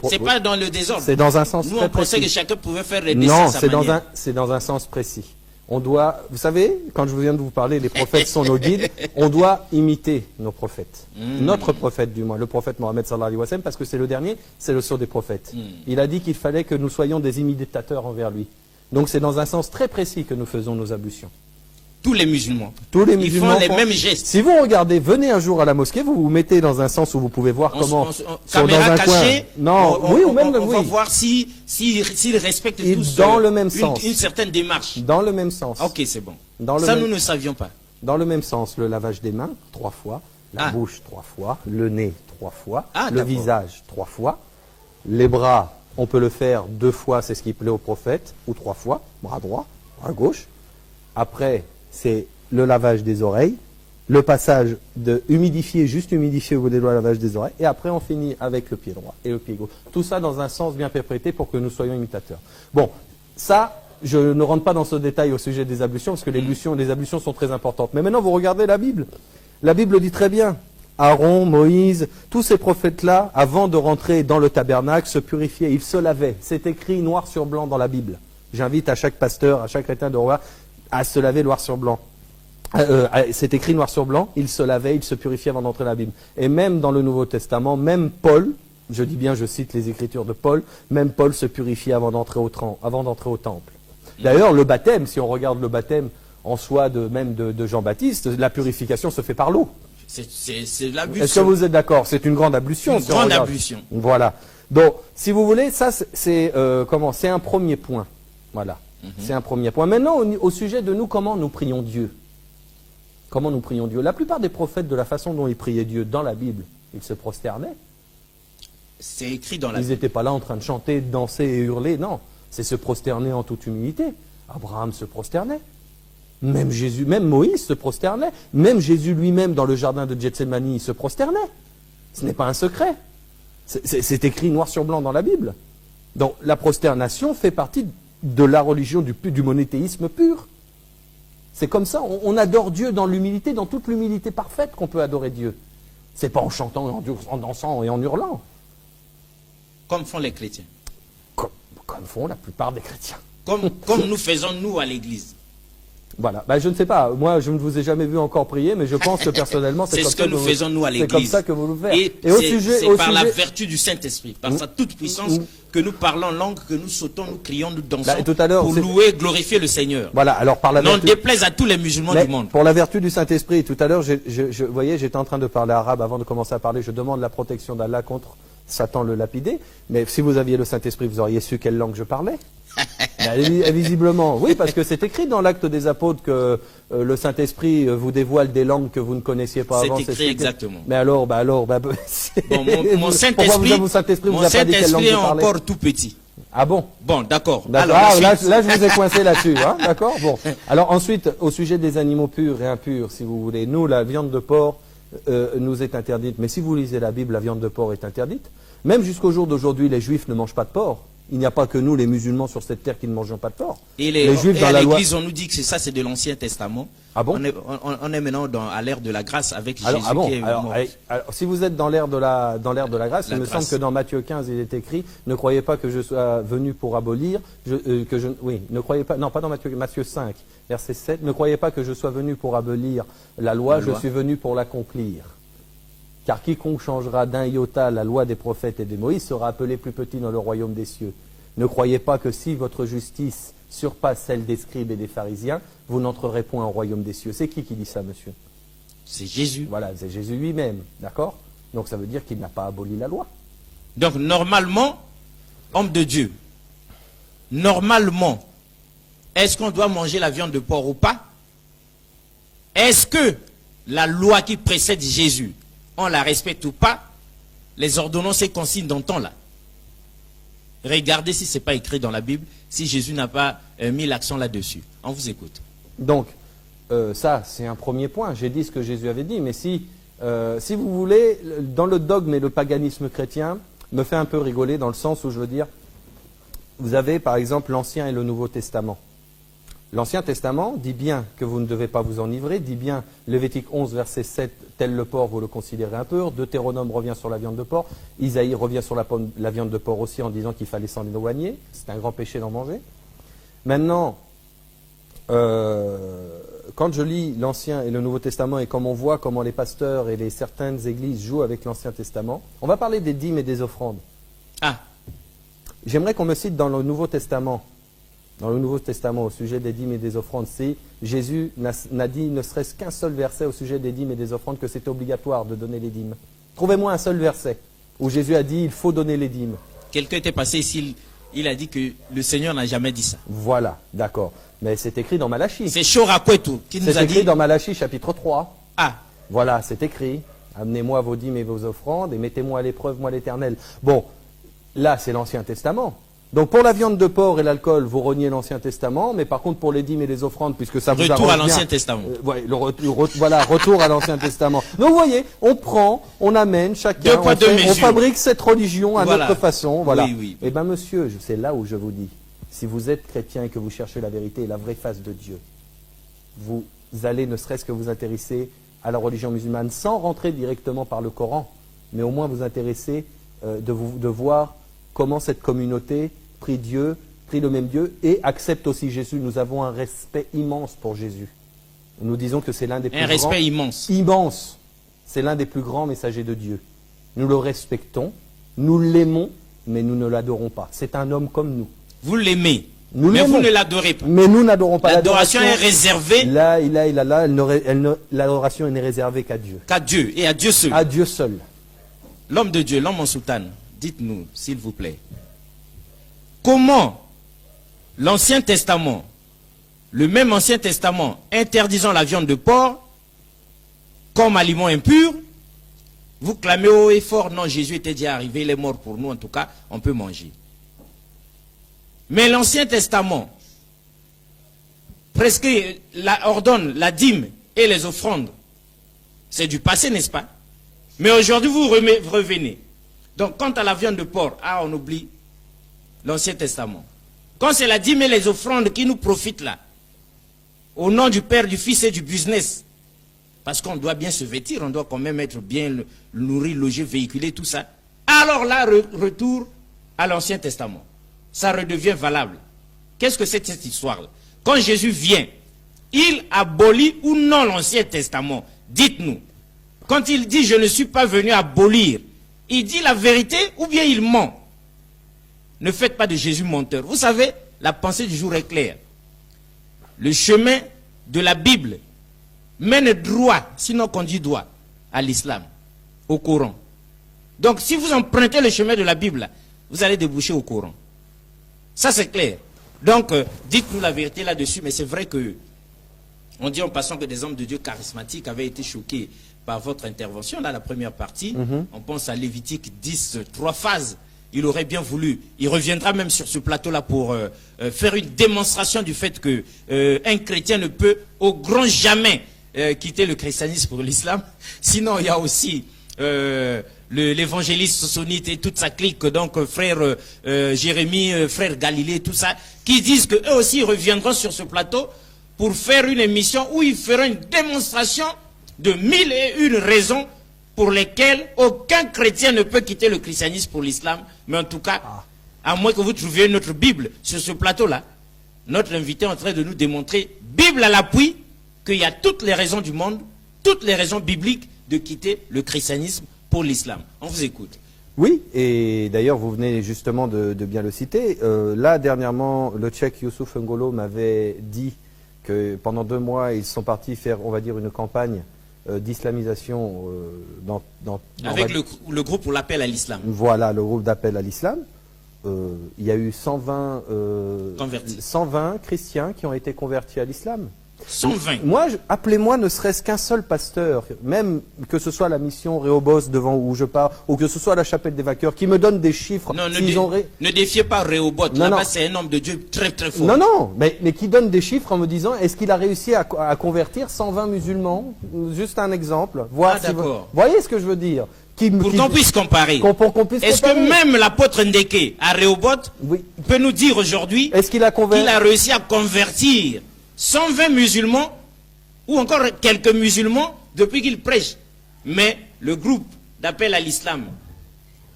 C'est pas dans le désordre. c'est dans un sens Nous, très on pensait précis. que chacun pouvait faire les dessins Non, à sa manière. c'est dans un sens précis. On doit, vous savez, quand je viens de vous parler, les prophètes sont nos guides, on doit imiter nos prophètes. Notre prophète du moins, le prophète Mohammed sallallahu alayhi wa sallam, parce que c'est le dernier, c'est le sceau des prophètes. Il a dit qu'il fallait que nous soyons des imitateurs envers lui. Donc c'est dans un sens très précis que nous faisons nos ablutions. Tous les musulmans. Tous les Ils musulmans font les mêmes gestes. Si vous regardez, venez un jour à la mosquée, vous vous mettez dans un sens où vous pouvez voir comment... Caméra cachée, Non, oui, ou même... on va oui. voir s'ils respectent Et tous dans le même sens. une certaine démarche. Dans le même sens. Ok, c'est bon. Dans le Ça, même- nous ne savions pas. Dans le même sens, le lavage des mains, 3 fois, la Ah. bouche 3 fois, le nez 3 fois, Ah, le d'accord. visage 3 fois, les bras, on peut le faire 2 fois, c'est ce qui plaît au prophète, ou 3 fois, bras droit, bras gauche. Après, c'est le lavage des oreilles, le passage de humidifier, juste humidifier au bout des doigts, le lavage des oreilles, et après on finit avec le pied droit et le pied gauche. Tout ça dans un sens bien interprété pour que nous soyons imitateurs. Bon, ça, je ne rentre pas dans ce détail au sujet des ablutions, parce que les ablutions sont très importantes. Mais maintenant, vous regardez la Bible. La Bible dit très bien, Aaron, Moïse, tous ces prophètes-là, avant de rentrer dans le tabernacle, se purifiaient, ils se lavaient. C'est écrit noir sur blanc dans la Bible. J'invite à chaque pasteur, à chaque chrétien de roi, à se laver noir sur blanc. C'est écrit noir sur blanc, ils se lavaient, ils se purifiaient avant d'entrer dans la Bible. Et même dans le Nouveau Testament, même Paul, je dis bien, je cite les écritures de Paul, même Paul se purifiait avant d'entrer au temple. D'ailleurs, le baptême, si on regarde le baptême en soi de Jean-Baptiste, la purification se fait par l'eau. C'est l'abus. Est-ce que vous êtes d'accord? C'est une grande ablution. Une si on grande regarde. ablution. Voilà. Donc, si vous voulez, ça, c'est un premier point. Voilà. C'est un premier point. Maintenant, au sujet de nous, comment nous prions Dieu? Comment nous prions Dieu? La plupart des prophètes, de la façon dont ils priaient Dieu dans la Bible, ils se prosternaient. C'est écrit dans la Ils n'étaient pas là en train de chanter, de danser et hurler. Non, c'est se prosterner en toute humilité. Abraham se prosternait. Même Jésus, même Moïse se prosternait. Même Jésus lui-même, dans le jardin de Gethsémani, il se prosternait. Ce n'est pas un secret. C'est écrit noir sur blanc dans la Bible. Donc la prosternation fait partie de la religion du monothéisme pur. C'est comme ça, on adore Dieu dans l'humilité, dans toute l'humilité parfaite qu'on peut adorer Dieu. C'est pas en chantant, en dansant et en hurlant, comme font les chrétiens. comme font la plupart des chrétiens. Comme nous faisons nous à l'église. Voilà, je ne sais pas, moi je ne vous ai jamais vu encore prier, mais je pense que personnellement C'est comme ce que ça nous faisons nous à C'est comme l'église. ça que vous le faites. Et au c'est sujet, par la vertu du Saint-Esprit, par sa toute puissance, que nous parlons en langue, que nous sautons, nous crions, nous dansons, et tout à l'heure, pour c'est- louer, glorifier le Seigneur. Voilà, alors par la Non vertu... déplaise à tous les musulmans Mais du monde. pour la vertu du Saint-Esprit, tout à l'heure, vous voyez, j'étais en train de parler arabe avant de commencer à parler. Je demande la protection d'Allah contre Satan le lapidé. Mais si vous aviez le Saint-Esprit, vous auriez su quelle langue je parlais. Visiblement, oui, parce que c'est écrit dans l'acte des apôtres que le Saint-Esprit vous dévoile des langues que vous ne connaissiez pas avant. C'est écrit exactement. Mais alors, Bon, mon pourquoi Saint-Esprit, vous Saint-Esprit vous mon a pas dit quelle langue Saint-Esprit est vous parlez? encore tout petit. Ah bon? Bon, d'accord. D'accord. Alors, Ah, la suite. là, je vous ai coincé là-dessus, hein, d'accord? Bon. Alors ensuite, au sujet des animaux purs et impurs, si vous voulez, nous, la viande de porc nous est interdite. Mais si vous lisez la Bible, la viande de porc est interdite. Même jusqu'au jour d'aujourd'hui, les Juifs ne mangent pas de porc. Il n'y a pas que nous, les musulmans sur cette terre, qui ne mangeons pas de porc. Et les Juifs et dans à la loi. l'église, on nous dit que c'est de l'Ancien Testament. Ah bon? On est maintenant à l'ère de la grâce avec Alors, Jésus ah bon, qui est mort. alors, si vous êtes dans l'ère de la grâce, La il me grâce. semble que dans Matthieu 15, il est écrit, ne croyez pas que je sois venu pour abolir, ne croyez pas, non, pas dans Matthieu 5, verset 7, ne croyez pas que je sois venu pour abolir la loi, je suis venu pour l'accomplir. Car quiconque changera d'un iota la loi des prophètes et des Moïse sera appelé plus petit dans le royaume des cieux. Ne croyez pas que si votre justice surpasse celle des scribes et des pharisiens, vous n'entrerez point au royaume des cieux. C'est qui dit ça, monsieur? C'est Jésus. Voilà, c'est Jésus lui-même, d'accord? Donc ça veut dire qu'il n'a pas aboli la loi. Donc normalement, homme de Dieu, normalement, est-ce qu'on doit manger la viande de porc ou pas? Est-ce que la loi qui précède Jésus, on la respecte ou pas? Les ordonnances et consignes d'antan là. Regardez si ce n'est pas écrit dans la Bible, si Jésus n'a pas mis l'accent là-dessus. On vous écoute. Donc, ça, c'est un premier point. J'ai dit ce que Jésus avait dit, mais si vous voulez, dans le dogme et le paganisme chrétien, me fait un peu rigoler dans le sens où je veux dire, vous avez par exemple l'Ancien et le Nouveau Testament. L'Ancien Testament dit bien que vous ne devez pas vous enivrer, dit bien, Lévitique 11, verset 7, tel le porc, vous le considérez impur. Deutéronome revient sur la viande de porc. Isaïe revient sur la viande de porc aussi en disant qu'il fallait s'en éloigner. C'est un grand péché d'en manger. Maintenant, quand je lis l'Ancien et le Nouveau Testament et comme on voit comment les pasteurs et certaines églises jouent avec l'Ancien Testament, on va parler des dîmes et des offrandes. Ah, J'aimerais qu'on me cite dans le Nouveau Testament, au sujet des dîmes et des offrandes, si Jésus n'a dit ne serait-ce qu'un seul verset au sujet des dîmes et des offrandes que c'était obligatoire de donner les dîmes. Trouvez-moi un seul verset où Jésus a dit il faut donner les dîmes. quelqu'un était passé ici, il a dit que le Seigneur n'a jamais dit ça. Voilà, d'accord. Mais c'est écrit dans Malachie. C'est Chorakwetu qui nous C'est a écrit dit... dans Malachie chapitre 3. Ah, Voilà, c'est écrit. Amenez-moi vos dîmes et vos offrandes et mettez-moi à l'épreuve, moi l'Éternel. Bon, là c'est l'Ancien Testament. Donc pour la viande de porc et l'alcool, vous reniez l'Ancien Testament, mais par contre pour les dîmes et les offrandes, puisque ça vous arrange retour à bien, l'Ancien Testament. ouais, voilà, retour à l'Ancien Testament. Donc vous voyez, on prend, on amène chacun, Deux poids, deux mesures. on fabrique cette religion à Voilà. notre façon. Voilà. Oui, oui. Eh bien monsieur, c'est là où je vous dis, si vous êtes chrétien et que vous cherchez la vérité et la vraie face de Dieu, vous allez ne serait-ce que vous intéresser à la religion musulmane sans rentrer directement par le Coran, mais au moins vous intéresser de voir comment cette communauté prie Dieu, prie le même Dieu et accepte aussi Jésus. Nous avons un respect immense pour Jésus. Nous disons que c'est l'un des plus un grands... respect immense. Immense. C'est l'un des plus grands messagers de Dieu. Nous le respectons, nous l'aimons, mais nous ne l'adorons pas. C'est un homme comme nous. Vous l'aimez, Nous mais l'aimons. vous ne l'adorez pas. Mais nous n'adorons pas. L'adoration est réservée Là, l'adoration n'est réservée qu'à Dieu. qu'à Dieu et à Dieu seul. À Dieu seul. L'homme de Dieu, l'homme en soutane, dites-nous, s'il vous plaît, comment l'Ancien Testament, le même Ancien Testament interdisant la viande de porc comme aliment impur, vous clamez haut et fort, non, Jésus était déjà arrivé, il est mort pour nous, en tout cas, on peut manger. Mais l'Ancien Testament, presque ordonne la dîme et les offrandes. C'est du passé, n'est-ce pas? Mais aujourd'hui, vous revenez. Donc, quant à la viande de porc, on oublie l'Ancien Testament. Quand c'est la dîme et les offrandes qui nous profitent là, au nom du Père, du Fils et du business, parce qu'on doit bien se vêtir, on doit quand même être bien nourri, logé, véhiculé, tout ça. Alors là, retour à l'Ancien Testament. Ça redevient valable. Qu'est-ce que c'est cette histoire-là? Quand Jésus vient, il abolit ou non l'Ancien Testament? Dites-nous. Quand il dit « je ne suis pas venu abolir », il dit la vérité ou bien il ment? Ne faites pas de Jésus menteur. Vous savez, la pensée du jour est claire. Le chemin de la Bible mène droit, sinon qu'on dit droit, à l'islam, au Coran. Donc si vous empruntez le chemin de la Bible, vous allez déboucher au Coran. Ça c'est clair. Donc dites-nous la vérité là-dessus, mais c'est vrai que on dit en passant que des hommes de Dieu charismatiques avaient été choqués par votre intervention, là la première partie. On pense à Lévitique 10, 3 phases. Il aurait bien voulu, il reviendra même sur ce plateau-là pour faire une démonstration du fait que un chrétien ne peut au grand jamais quitter le christianisme pour l'islam. Sinon, il y a aussi l'évangéliste sossonite et toute sa clique, donc frère Jérémie, frère Galilée, tout ça, qui disent qu'eux aussi reviendront sur ce plateau pour faire une émission où ils feront une démonstration de 1001 raisons pour lesquelles aucun chrétien ne peut quitter le christianisme pour l'islam. Mais en tout cas, à moins que vous trouviez notre Bible sur ce plateau-là, notre invité est en train de nous démontrer, Bible à l'appui, qu'il y a toutes les raisons du monde, toutes les raisons bibliques de quitter le christianisme pour l'islam. On vous écoute. Oui, et d'ailleurs vous venez justement de bien le citer. Là, dernièrement, le Tchèque Youssouf Ngolo m'avait dit que pendant 2 mois, ils sont partis faire, on va dire, une campagne d'islamisation avec le groupe pour l'appel à l'islam. Voilà, le groupe d'appel à l'islam. Il y a eu 120 chrétiens qui ont été convertis à l'islam. 120. Moi, appelez-moi ne serait-ce qu'un seul pasteur, même que ce soit la mission Réhobos devant où je pars, ou que ce soit la chapelle des vainqueurs, qui me donne des chiffres. Non, s'ils ne défiez pas Réhobot. Non, Là-bas, non. c'est un homme de Dieu très très fort. Non, mais qui donne des chiffres en me disant, est-ce qu'il a réussi à convertir 120 musulmans? Juste un exemple. Voir Ah, si vous d'accord. voyez ce que je veux dire? Pour qu'on puisse comparer. Qu'on puisse Est-ce que comparer. même l'apôtre Ndeke à Réhobot Oui. peut nous dire aujourd'hui Est-ce qu'il a converti? qu'il a réussi à convertir 120 musulmans ou encore quelques musulmans depuis qu'il prêche? Mais le groupe d'appel à l'islam,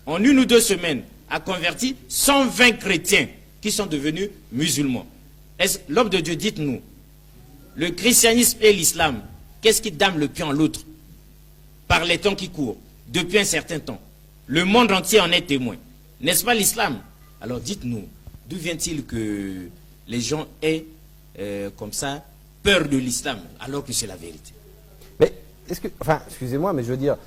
en 1 ou 2 semaines, a converti 120 chrétiens qui sont devenus musulmans. L'homme de Dieu, dites-nous, le christianisme et l'islam, qu'est-ce qui dame le pied en l'autre par les temps qui courent depuis un certain temps? Le monde entier en est témoin. N'est-ce pas l'islam? Alors dites-nous, d'où vient-il que les gens aient comme ça peur de l'islam alors que c'est la vérité? Mais excusez-moi, mais je veux dire,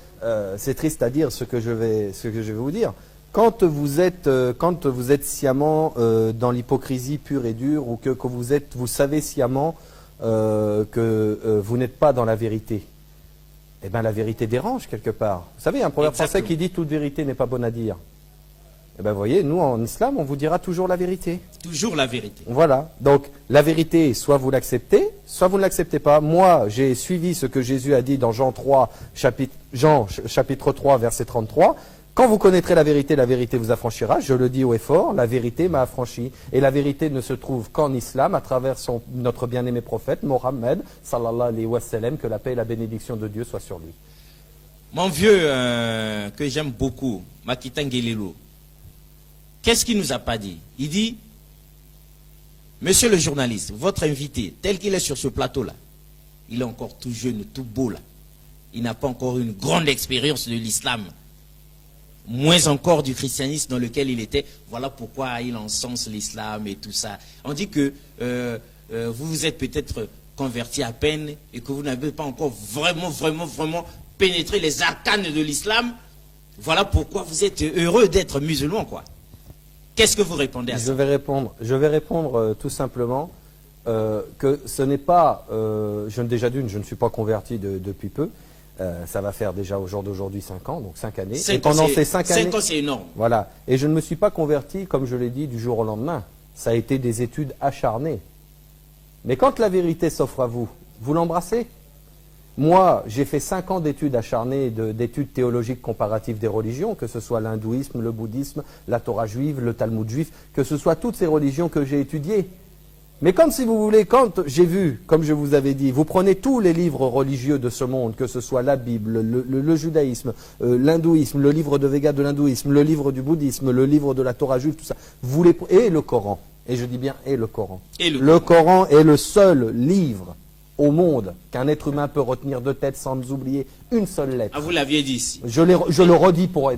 c'est triste à dire ce que je vais vous dire. Quand vous êtes sciemment dans l'hypocrisie pure et dure, ou que vous savez sciemment que vous n'êtes pas dans la vérité, eh bien la vérité dérange quelque part. Vous savez, il y a un proverbe français qui dit toute vérité n'est pas bonne à dire. Eh bien vous voyez, nous en islam, on vous dira toujours la vérité. Toujours la vérité. Voilà. Donc, la vérité, soit vous l'acceptez, soit vous ne l'acceptez pas. Moi, j'ai suivi ce que Jésus a dit dans Jean 3, chapitre 3, verset 33. Quand vous connaîtrez la vérité vous affranchira. Je le dis haut et fort, la vérité m'a affranchi. Et la vérité ne se trouve qu'en islam, à travers notre bien-aimé prophète, Mohammed, sallallahu alayhi wa sallam, que la paix et la bénédiction de Dieu soient sur lui. Mon vieux, que j'aime beaucoup, Makita Ngelelo, qu'est-ce qu'il nous a pas dit? Il dit, monsieur le journaliste, votre invité, tel qu'il est sur ce plateau-là, il est encore tout jeune, tout beau là. Il n'a pas encore une grande expérience de l'islam, moins encore du christianisme dans lequel il était. Voilà pourquoi il encense l'islam et tout ça. On dit que vous vous êtes peut-être converti à peine et que vous n'avez pas encore vraiment pénétré les arcanes de l'islam. Voilà pourquoi vous êtes heureux d'être musulman, quoi. Qu'est-ce que vous répondez à ça? Je vais répondre tout simplement que ce n'est pas, je ne suis pas converti depuis peu. Ça va faire déjà au jour d'aujourd'hui 5 ans, donc 5 années. Et pendant ces 5 années, 5 ans, c'est énorme. Voilà. Et je ne me suis pas converti, comme je l'ai dit, du jour au lendemain. Ça a été des études acharnées. Mais quand la vérité s'offre à vous, vous l'embrassez. Moi, j'ai fait 5 ans d'études acharnées, d'études théologiques comparatives des religions, que ce soit l'hindouisme, le bouddhisme, la Torah juive, le Talmud juif, que ce soit toutes ces religions que j'ai étudiées. Mais comme si vous voulez, quand j'ai vu, comme je vous avais dit, vous prenez tous les livres religieux de ce monde, que ce soit la Bible, le judaïsme, l'hindouisme, le livre de Vega de l'hindouisme, le livre du bouddhisme, le livre de la Torah juive, tout ça, et le Coran, et je dis bien et le Coran. Le Coran est le seul livre au monde qu'un être humain peut retenir de tête sans nous oublier une seule lettre. Ah, vous l'aviez dit ici. Je le redis pour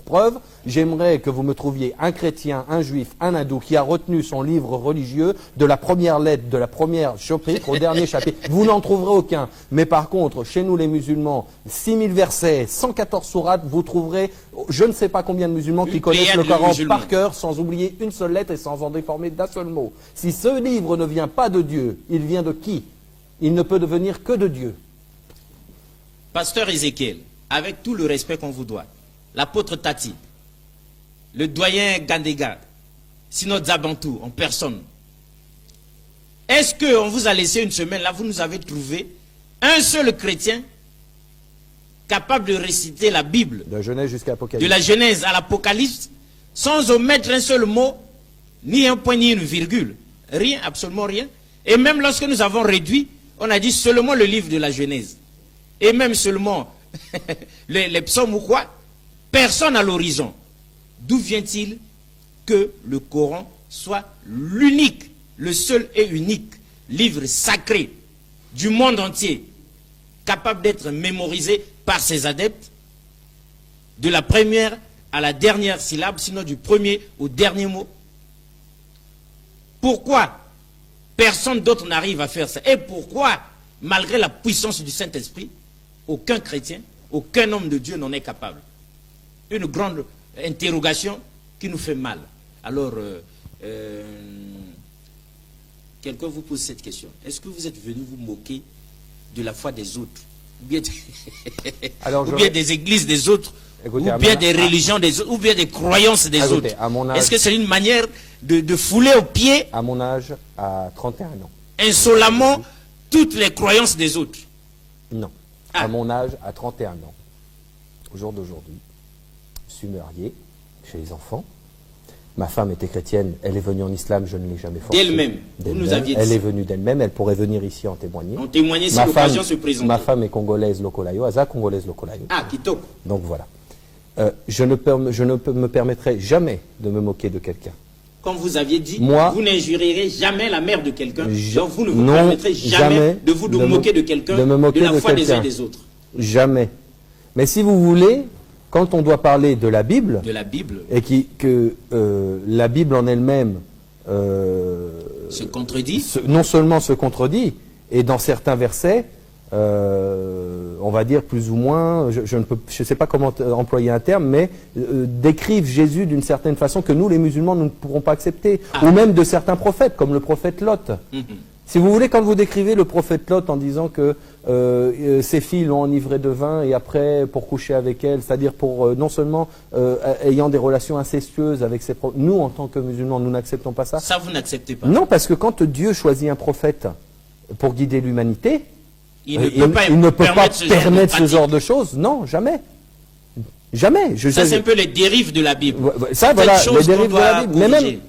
preuve. J'aimerais que vous me trouviez un chrétien, un juif, un hindou qui a retenu son livre religieux de la première lettre, de la première chapitre au dernier chapitre. Vous n'en trouverez aucun. Mais par contre, chez nous les musulmans, 6000 versets, 114 sourates, vous trouverez je ne sais pas combien de musulmans qui connaissent le Coran par cœur sans oublier une seule lettre et sans en déformer d'un seul mot. Si ce livre ne vient pas de Dieu, il vient de qui? Il ne peut devenir que de Dieu. Pasteur Ézéchiel, avec tout le respect qu'on vous doit, l'apôtre Tati, le doyen Gandega, Synode Zabantou, en personne, est-ce qu'on vous a laissé une semaine, là vous nous avez trouvé un seul chrétien capable de réciter la Bible, de Genèse jusqu'à l'Apocalypse, de la Genèse à l'Apocalypse, sans omettre un seul mot, ni un point, ni une virgule, rien, absolument rien. Et même lorsque nous avons réduit, on a dit seulement le livre de la Genèse. Et même seulement les psaumes ou quoi. Personne à l'horizon. D'où vient-il que le Coran soit l'unique, le seul et unique livre sacré du monde entier, capable d'être mémorisé par ses adeptes, de la première à la dernière syllabe, sinon du premier au dernier mot? Pourquoi personne d'autre n'arrive à faire ça? Et pourquoi, malgré la puissance du Saint-Esprit, aucun chrétien, aucun homme de Dieu n'en est capable? Une grande interrogation qui nous fait mal. Alors, quelqu'un vous pose cette question. Est-ce que vous êtes venu vous moquer de la foi des autres? Ou bien, Alors, ou bien des églises des autres? Écoutez, ou bien des religions des autres? Ou bien des croyances des Écoutez, autres? à mon âge- Est-ce que c'est une manière de fouler aux pieds À mon âge, à 31 ans. insolemment toutes les croyances des autres? Non. Ah. À mon âge, à 31 ans, au jour d'aujourd'hui, je suis marié, j'ai les enfants. Ma femme était chrétienne, elle est venue en islam, je ne l'ai jamais forcée. D'elle-même, vous nous aviez dit Elle ça. est venue d'elle-même, elle pourrait venir ici en témoigner. On témoignait si Ma l'occasion femme- se présentait. Ma femme est congolaise, Lokolayo, Aza congolaise, Lokolayo. Ah, Kitoko. Donc voilà. Je ne me permettrai jamais de me moquer de quelqu'un. Comme vous aviez dit, Moi- vous n'injurierez jamais la mère de quelqu'un. Ja- Donc vous ne vous non, permettrez jamais jamais de vous de me- moquer de quelqu'un, de me moquer de la de foi des uns quelqu'un. et des autres. Jamais. Mais si vous voulez, quand on doit parler de la Bible, De la Bible et que la Bible en elle-même se contredit. non seulement se contredit, et dans certains versets, on va dire plus ou moins, je ne sais pas comment employer un terme, mais décrivent Jésus d'une certaine façon que nous, les musulmans, nous ne pourrons pas accepter, ou même de certains prophètes, comme le prophète Lot. Si vous voulez, quand vous décrivez le prophète Lot en disant que ses filles l'ont enivré de vin et après pour coucher avec elle, c'est-à-dire pour non seulement ayant des relations incestueuses avec ses prophètes, nous en tant que musulmans, nous n'acceptons pas ça. Ça, vous n'acceptez pas. Non, parce que quand Dieu choisit un prophète pour guider l'humanité, Il ne peut pas il ne peut pas permettre ce genre de permettre ce pratique. genre de choses. Non, jamais. Jamais. Ça, c'est un peu les dérives de la Bible. Ça, Certaines voilà, choses les dérives qu'on de la doit Bible. Mais même, corriger.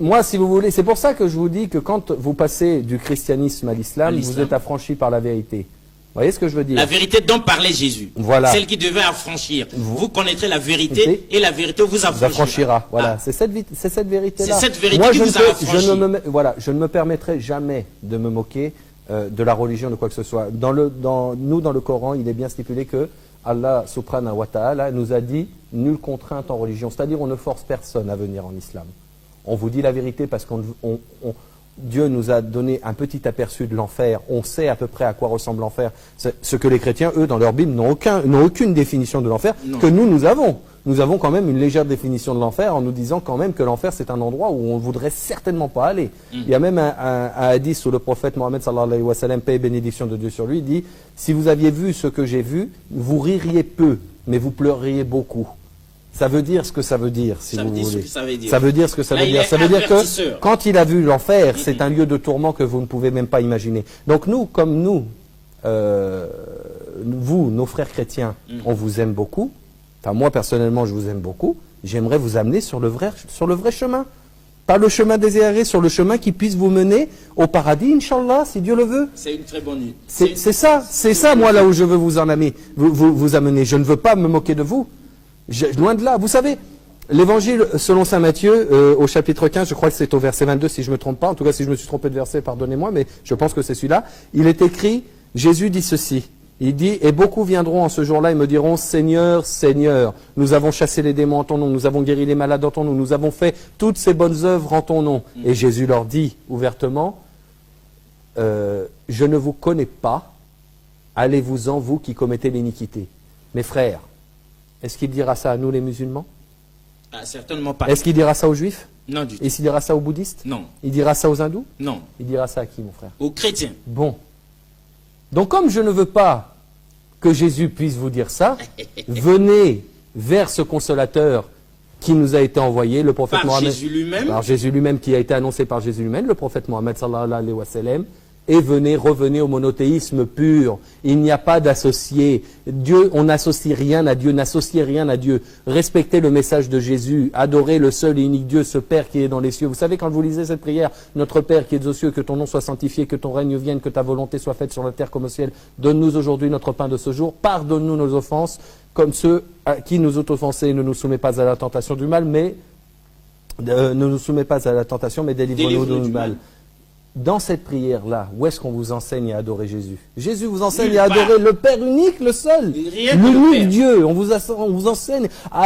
moi, si vous voulez, c'est pour ça que je vous dis que quand vous passez du christianisme à l'islam, vous êtes affranchi par la vérité. Vous voyez ce que je veux dire? La vérité dont parlait Jésus. Voilà. Celle qui devait affranchir. Vous connaîtrez la vérité et la vérité vous Vous affranchira. affranchira. Voilà, Ah. c'est cette vérité-là. C'est cette vérité Moi, qui je vous ne a peux- affranchi. voilà, je ne me permettrai jamais de me moquer de la religion, de quoi que ce soit. Dans le Coran, il est bien stipulé que Allah subhanahu wa ta'ala nous a dit nulle contrainte en religion. C'est-à-dire, on ne force personne à venir en islam. On vous dit la vérité parce que Dieu nous a donné un petit aperçu de l'enfer. On sait à peu près à quoi ressemble l'enfer. C'est ce que les chrétiens, eux, dans leur Bible, n'ont aucune définition de l'enfer Non. que nous avons. Nous avons quand même une légère définition de l'enfer en nous disant quand même que l'enfer c'est un endroit où on ne voudrait certainement pas aller. Il y a même un hadith où le prophète Mohammed sallallahu alayhi wa sallam, paix et bénédiction de Dieu sur lui, dit « Si vous aviez vu ce que j'ai vu, vous ririez peu, mais vous pleureriez beaucoup. » Ça veut dire ce que ça veut dire, si Ça vous veut dire ce voulez. que ça veut dire. Ça veut dire ce que ça Là, veut il dire. est Ça veut dire que avertisseur. quand il a vu l'enfer, c'est un lieu de tourment que vous ne pouvez même pas imaginer. Donc nous, comme nous, vous, nos frères chrétiens, on vous aime beaucoup. Enfin, moi, personnellement, je vous aime beaucoup. J'aimerais vous amener sur le vrai chemin. Pas le chemin désiré, sur le chemin qui puisse vous mener au paradis, Inch'Allah, si Dieu le veut. C'est une très bonne nuit. C'est ça, moi, là où je veux vous en amener. Vous amener. Je ne veux pas me moquer de vous. Loin de là. Vous savez, l'évangile selon saint Matthieu, au chapitre 15, je crois que c'est au verset 22, si je ne me trompe pas. En tout cas, si je me suis trompé de verset, pardonnez-moi, mais je pense que c'est celui-là. Il est écrit, Jésus dit ceci. Il dit, et beaucoup viendront en ce jour-là et me diront, Seigneur, Seigneur, nous avons chassé les démons en ton nom, nous avons guéri les malades en ton nom, nous avons fait toutes ces bonnes œuvres en ton nom. Et Jésus leur dit ouvertement, je ne vous connais pas, allez-vous-en, vous qui commettez l'iniquité. Mes frères, est-ce qu'il dira ça à nous les musulmans? Ah, certainement pas. Est-ce qu'il dira ça aux juifs? Non du tout. Est-ce qu'il dira ça aux bouddhistes? Non. Il dira ça aux hindous? Non. Il dira ça à qui, mon frère? Aux chrétiens. Bon. Donc comme je ne veux pas que Jésus puisse vous dire ça, venez vers ce consolateur qui nous a été envoyé, le prophète Par Mohammed. Jésus lui-même. Par Jésus lui-même, qui a été annoncé par Jésus lui-même, le prophète Mohammed sallallahu alayhi wa sallam. Et revenez au monothéisme pur. Il n'y a pas d'associé. Dieu, on n'associe rien à Dieu, n'associez rien à Dieu. Respectez le message de Jésus. Adorez le seul et unique Dieu, ce Père qui est dans les cieux. Vous savez, quand vous lisez cette prière, notre Père qui est aux cieux, que ton nom soit sanctifié, que ton règne vienne, que ta volonté soit faite sur la terre comme au ciel. Donne-nous aujourd'hui notre pain de ce jour. Pardonne-nous nos offenses, comme ceux à qui nous ont offensés. Ne nous soumets pas à la tentation du mal, mais ne nous soumets pas à la tentation, mais délivre-nous du mal. Dans cette prière-là, où est-ce qu'on vous enseigne à adorer Jésus? Jésus vous enseigne Nulle à part. adorer le Père unique, le seul. Rien que le L'unique Père. Dieu. On vous enseigne à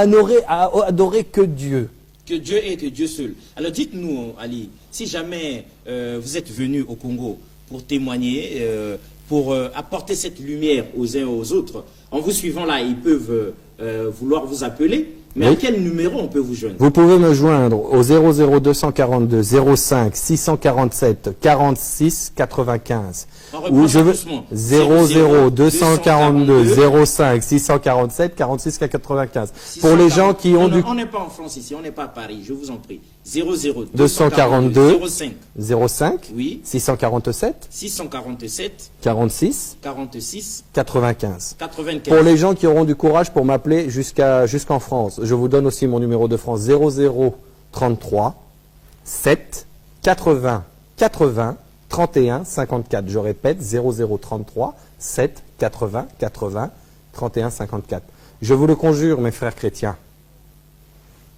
adorer que Dieu. Que Dieu est que Dieu seul. Alors dites-nous, Ali, si jamais vous êtes venu au Congo pour témoigner, pour apporter cette lumière aux uns et aux autres, en vous suivant là, ils peuvent vouloir vous appeler. Mais Oui. à quel numéro on peut vous joindre? Vous pouvez me joindre au 00242 05 647 46 95. On reprend ça doucement. 00242 05 647 46 95. Pour les gens qui ont non, du on n'est pas en France ici, on n'est pas à Paris, je vous en prie. 00 242 05 05 oui 647 647 46 46 95. 95. Pour les gens qui auront du courage pour m'appeler jusqu'en France, je vous donne aussi mon numéro de France 0033 7 80 80 31 54. Je répète 0033 7 80 80 31 54. Je vous le conjure, mes frères chrétiens.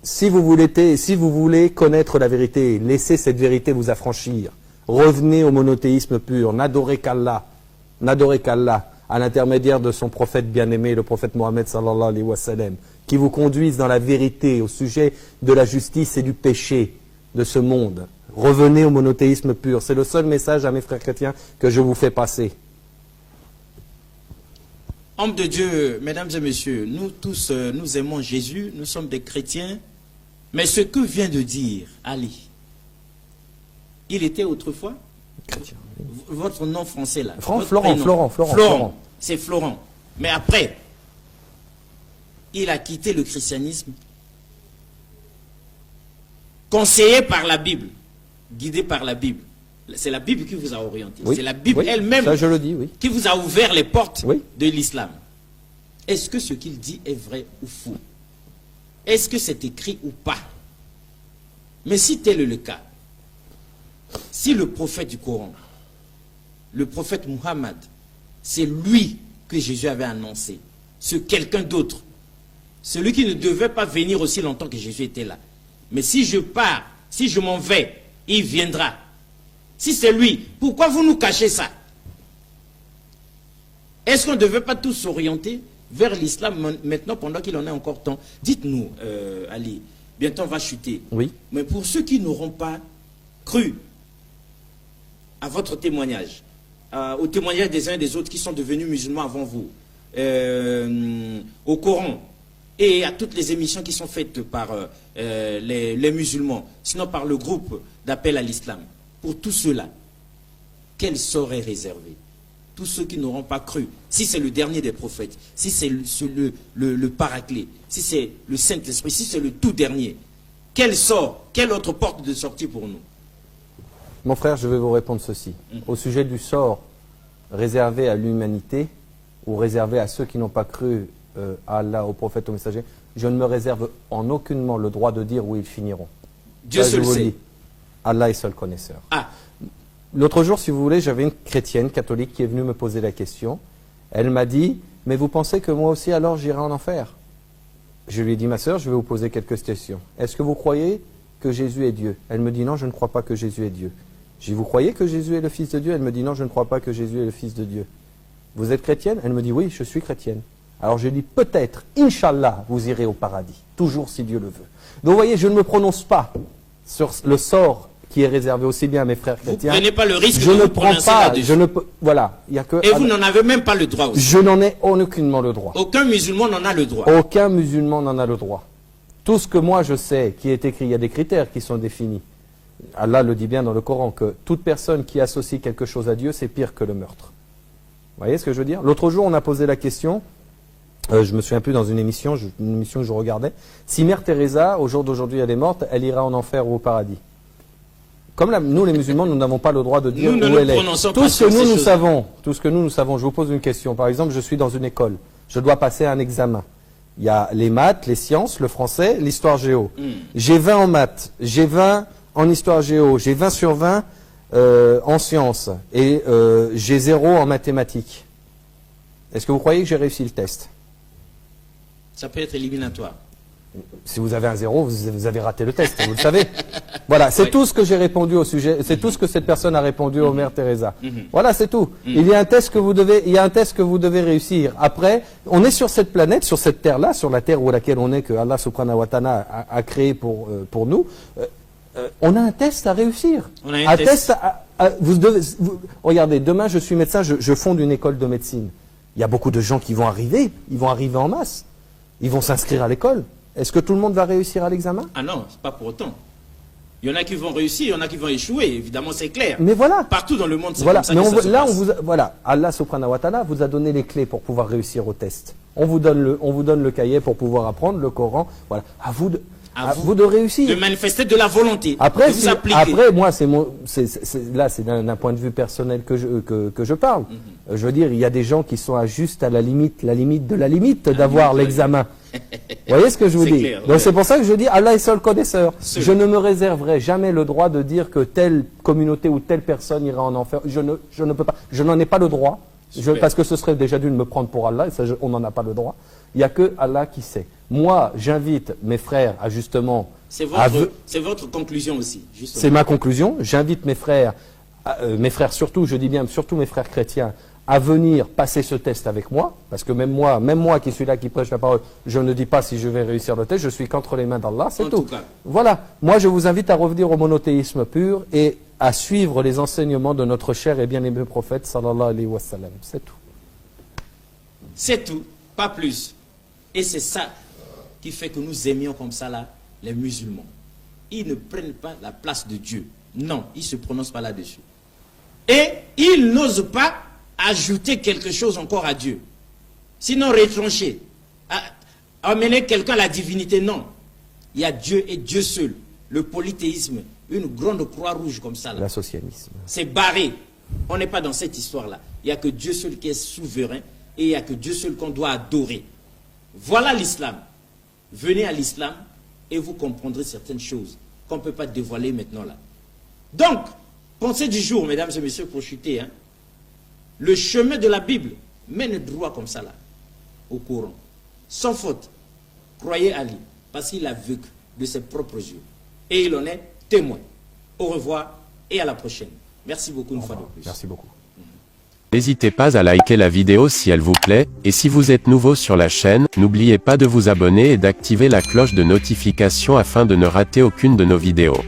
Si vous voulez connaître la vérité, laissez cette vérité vous affranchir. Revenez au monothéisme pur, n'adorez qu'Allah à l'intermédiaire de son prophète bien-aimé, le prophète Mohammed sallallahu alayhi wa sallam, qui vous conduise dans la vérité au sujet de la justice et du péché de ce monde. Revenez au monothéisme pur. C'est le seul message à mes frères chrétiens que je vous fais passer. Hommes de Dieu, mesdames et messieurs, nous tous, nous aimons Jésus, nous sommes des chrétiens, mais ce que vient de dire Ali, il était autrefois Chrétien. votre nom français là. Florent, votre prénom. Florent. C'est Florent. Mais après, il a quitté le christianisme, conseillé par la Bible, guidé par la Bible. C'est la Bible qui vous a orienté. Oui. C'est la Bible Oui. elle-même Ça, je le dis, oui. qui vous a ouvert les portes Oui. de l'islam. Est-ce que ce qu'il dit est vrai ou faux? Est-ce que c'est écrit ou pas? Mais si tel est le cas, si le prophète du Coran, le prophète Muhammad, c'est lui que Jésus avait annoncé, ce quelqu'un d'autre, celui qui ne devait pas venir aussi longtemps que Jésus était là. Mais si je pars, si je m'en vais, il viendra. Si c'est lui, pourquoi vous nous cachez ça? Est-ce qu'on ne devait pas tous s'orienter vers l'islam maintenant pendant qu'il en est encore temps? Dites-nous, Ali, bientôt on va chuter. Oui. Mais pour ceux qui n'auront pas cru à votre témoignage, au témoignage des uns et des autres qui sont devenus musulmans avant vous, au Coran, et à toutes les émissions qui sont faites par les musulmans, sinon par le groupe d'appel à l'islam, pour tous ceux-là, quel sort est réservé? Tous ceux qui n'auront pas cru, si c'est le dernier des prophètes, si c'est le paraclet, si c'est le Saint-Esprit, si c'est le tout dernier, quel sort, quelle autre porte de sortie pour nous? Mon frère, je vais vous répondre ceci. Au sujet du sort réservé à l'humanité ou réservé à ceux qui n'ont pas cru à Allah, au prophète, au messager, je ne me réserve en aucunement le droit de dire où ils finiront. Dieu Ça, seul je vous le sait. dis. Allah est seul connaisseur. Ah, L'autre jour, si vous voulez, j'avais une chrétienne catholique qui est venue me poser la question. Elle m'a dit, mais vous pensez que moi aussi alors j'irai en enfer? Je lui ai dit, ma sœur, je vais vous poser quelques questions. Est-ce que vous croyez que Jésus est Dieu? Elle me dit, non, je ne crois pas que Jésus est Dieu. J'ai dit, vous croyez que Jésus est le Fils de Dieu? Elle me dit, non, je ne crois pas que Jésus est le Fils de Dieu. Vous êtes chrétienne? Elle me dit, oui, je suis chrétienne. Alors je dis, peut-être, Inch'Allah, vous irez au paradis. Toujours si Dieu le veut. Donc vous voyez, je ne me prononce pas sur le sort qui est réservé aussi bien à mes frères vous chrétiens. prenez pas le risque Je de ne vous prends prononcer pas, là-dessus. je ne peux, voilà, il y a que. Et vous n'en avez même pas le droit aussi. Je n'en ai aucunement le droit. Aucun musulman n'en a le droit. Aucun musulman n'en a le droit. Tout ce que moi je sais qui est écrit, il y a des critères qui sont définis. Allah le dit bien dans le Coran que toute personne qui associe quelque chose à Dieu, c'est pire que le meurtre. Vous voyez ce que je veux dire? L'autre jour, on a posé la question, je me souviens plus dans une émission que je regardais, si Mère Teresa, au jour d'aujourd'hui, elle est morte, elle ira en enfer ou au paradis. Comme nous, les musulmans, nous n'avons pas le droit de dire Nous ne où nous elle est. prononçons Tout pas ce que sur ces nous choses. savons, tout ce que nous savons, je vous pose une question. Par exemple, je suis dans une école, je dois passer un examen. Il y a les maths, les sciences, le français, l'histoire géo. J'ai 20 en maths, j'ai 20 en histoire géo, j'ai 20 sur 20 en sciences et j'ai 0 en mathématiques. Est-ce que vous croyez que j'ai réussi le test? Ça peut être éliminatoire. Si vous avez un 0, vous avez raté le test, vous le savez. Voilà, c'est Oui. tout ce que j'ai répondu au sujet, c'est tout ce que cette personne a répondu au Mère Teresa. Voilà, c'est tout. Il y a un test que vous devez réussir. Après, on est sur cette planète, sur cette terre-là, sur la terre où laquelle on est, que Allah subhanahu wa ta'ala a créé pour nous. On a un test à réussir. On a un test. Regardez, demain je suis médecin, je fonde une école de médecine. Il y a beaucoup de gens qui vont arriver en masse. Ils vont s'inscrire à l'école. Est-ce que tout le monde va réussir à l'examen? Ah non, c'est pas pour autant. Il y en a qui vont réussir, il y en a qui vont échouer, évidemment, c'est clair. Mais voilà. Partout dans le monde, c'est Voilà, comme ça mais que on ça veut- se là, passe. voilà, Allah subhanahu wa ta'ala vous a donné les clés pour pouvoir réussir au test. On vous donne le cahier pour pouvoir apprendre le Coran. Voilà, à vous de réussir. De manifester de la volonté, Après, de vous appliquer. après, moi, là, c'est d'un point de vue personnel que je parle. Je veux dire, il y a des gens qui sont à juste à la limite de la limite d'avoir l'examen. Vous voyez ce que je vous C'est dis? clair, Donc ouais. c'est pour ça que je dis, Allah est seul connaisseur. Seul. Je ne me réserverai jamais le droit de dire que telle communauté ou telle personne ira en enfer. Je ne peux pas. Je n'en ai pas le droit. Super. Parce que ce serait déjà dû me prendre pour Allah, et ça, on n'en a pas le droit. Il n'y a que Allah qui sait. Moi, j'invite mes frères à justement... C'est votre conclusion aussi, justement. C'est ma conclusion. J'invite mes frères surtout, je dis bien surtout mes frères chrétiens, à venir passer ce test avec moi, parce que même moi qui suis là, qui prêche la parole, je ne dis pas si je vais réussir le test, je suis qu'entre les mains d'Allah, c'est En tout. tout cas. Voilà. Moi, je vous invite à revenir au monothéisme pur et à suivre les enseignements de notre cher et bien-aimé prophète, sallallahu alayhi wa sallam. C'est tout. C'est tout, pas plus. Et c'est ça qui fait que nous aimions comme ça là, les musulmans. Ils ne prennent pas la place de Dieu. Non, ils ne se prononcent pas là-dessus. Et ils n'osent pas ajouter quelque chose encore à Dieu. Sinon retrancher, amener quelqu'un à la divinité, non. Il y a Dieu et Dieu seul. Le polythéisme, une grande croix rouge comme ça là. L'associanisme. C'est barré. On n'est pas dans cette histoire-là. Il n'y a que Dieu seul qui est souverain et il n'y a que Dieu seul qu'on doit adorer. Voilà l'islam. Venez à l'islam et vous comprendrez certaines choses qu'on ne peut pas dévoiler maintenant là. Donc, pensée du jour, mesdames et messieurs, pour chuter, hein, le chemin de la Bible mène droit comme ça là, au Coran, sans faute. Croyez à lui, parce qu'il a vécu de ses propres yeux. Et il en est témoin. Au revoir et à la prochaine. Merci beaucoup une fois de plus. Merci beaucoup. N'hésitez pas à liker la vidéo si elle vous plaît, et si vous êtes nouveau sur la chaîne, n'oubliez pas de vous abonner et d'activer la cloche de notification afin de ne rater aucune de nos vidéos.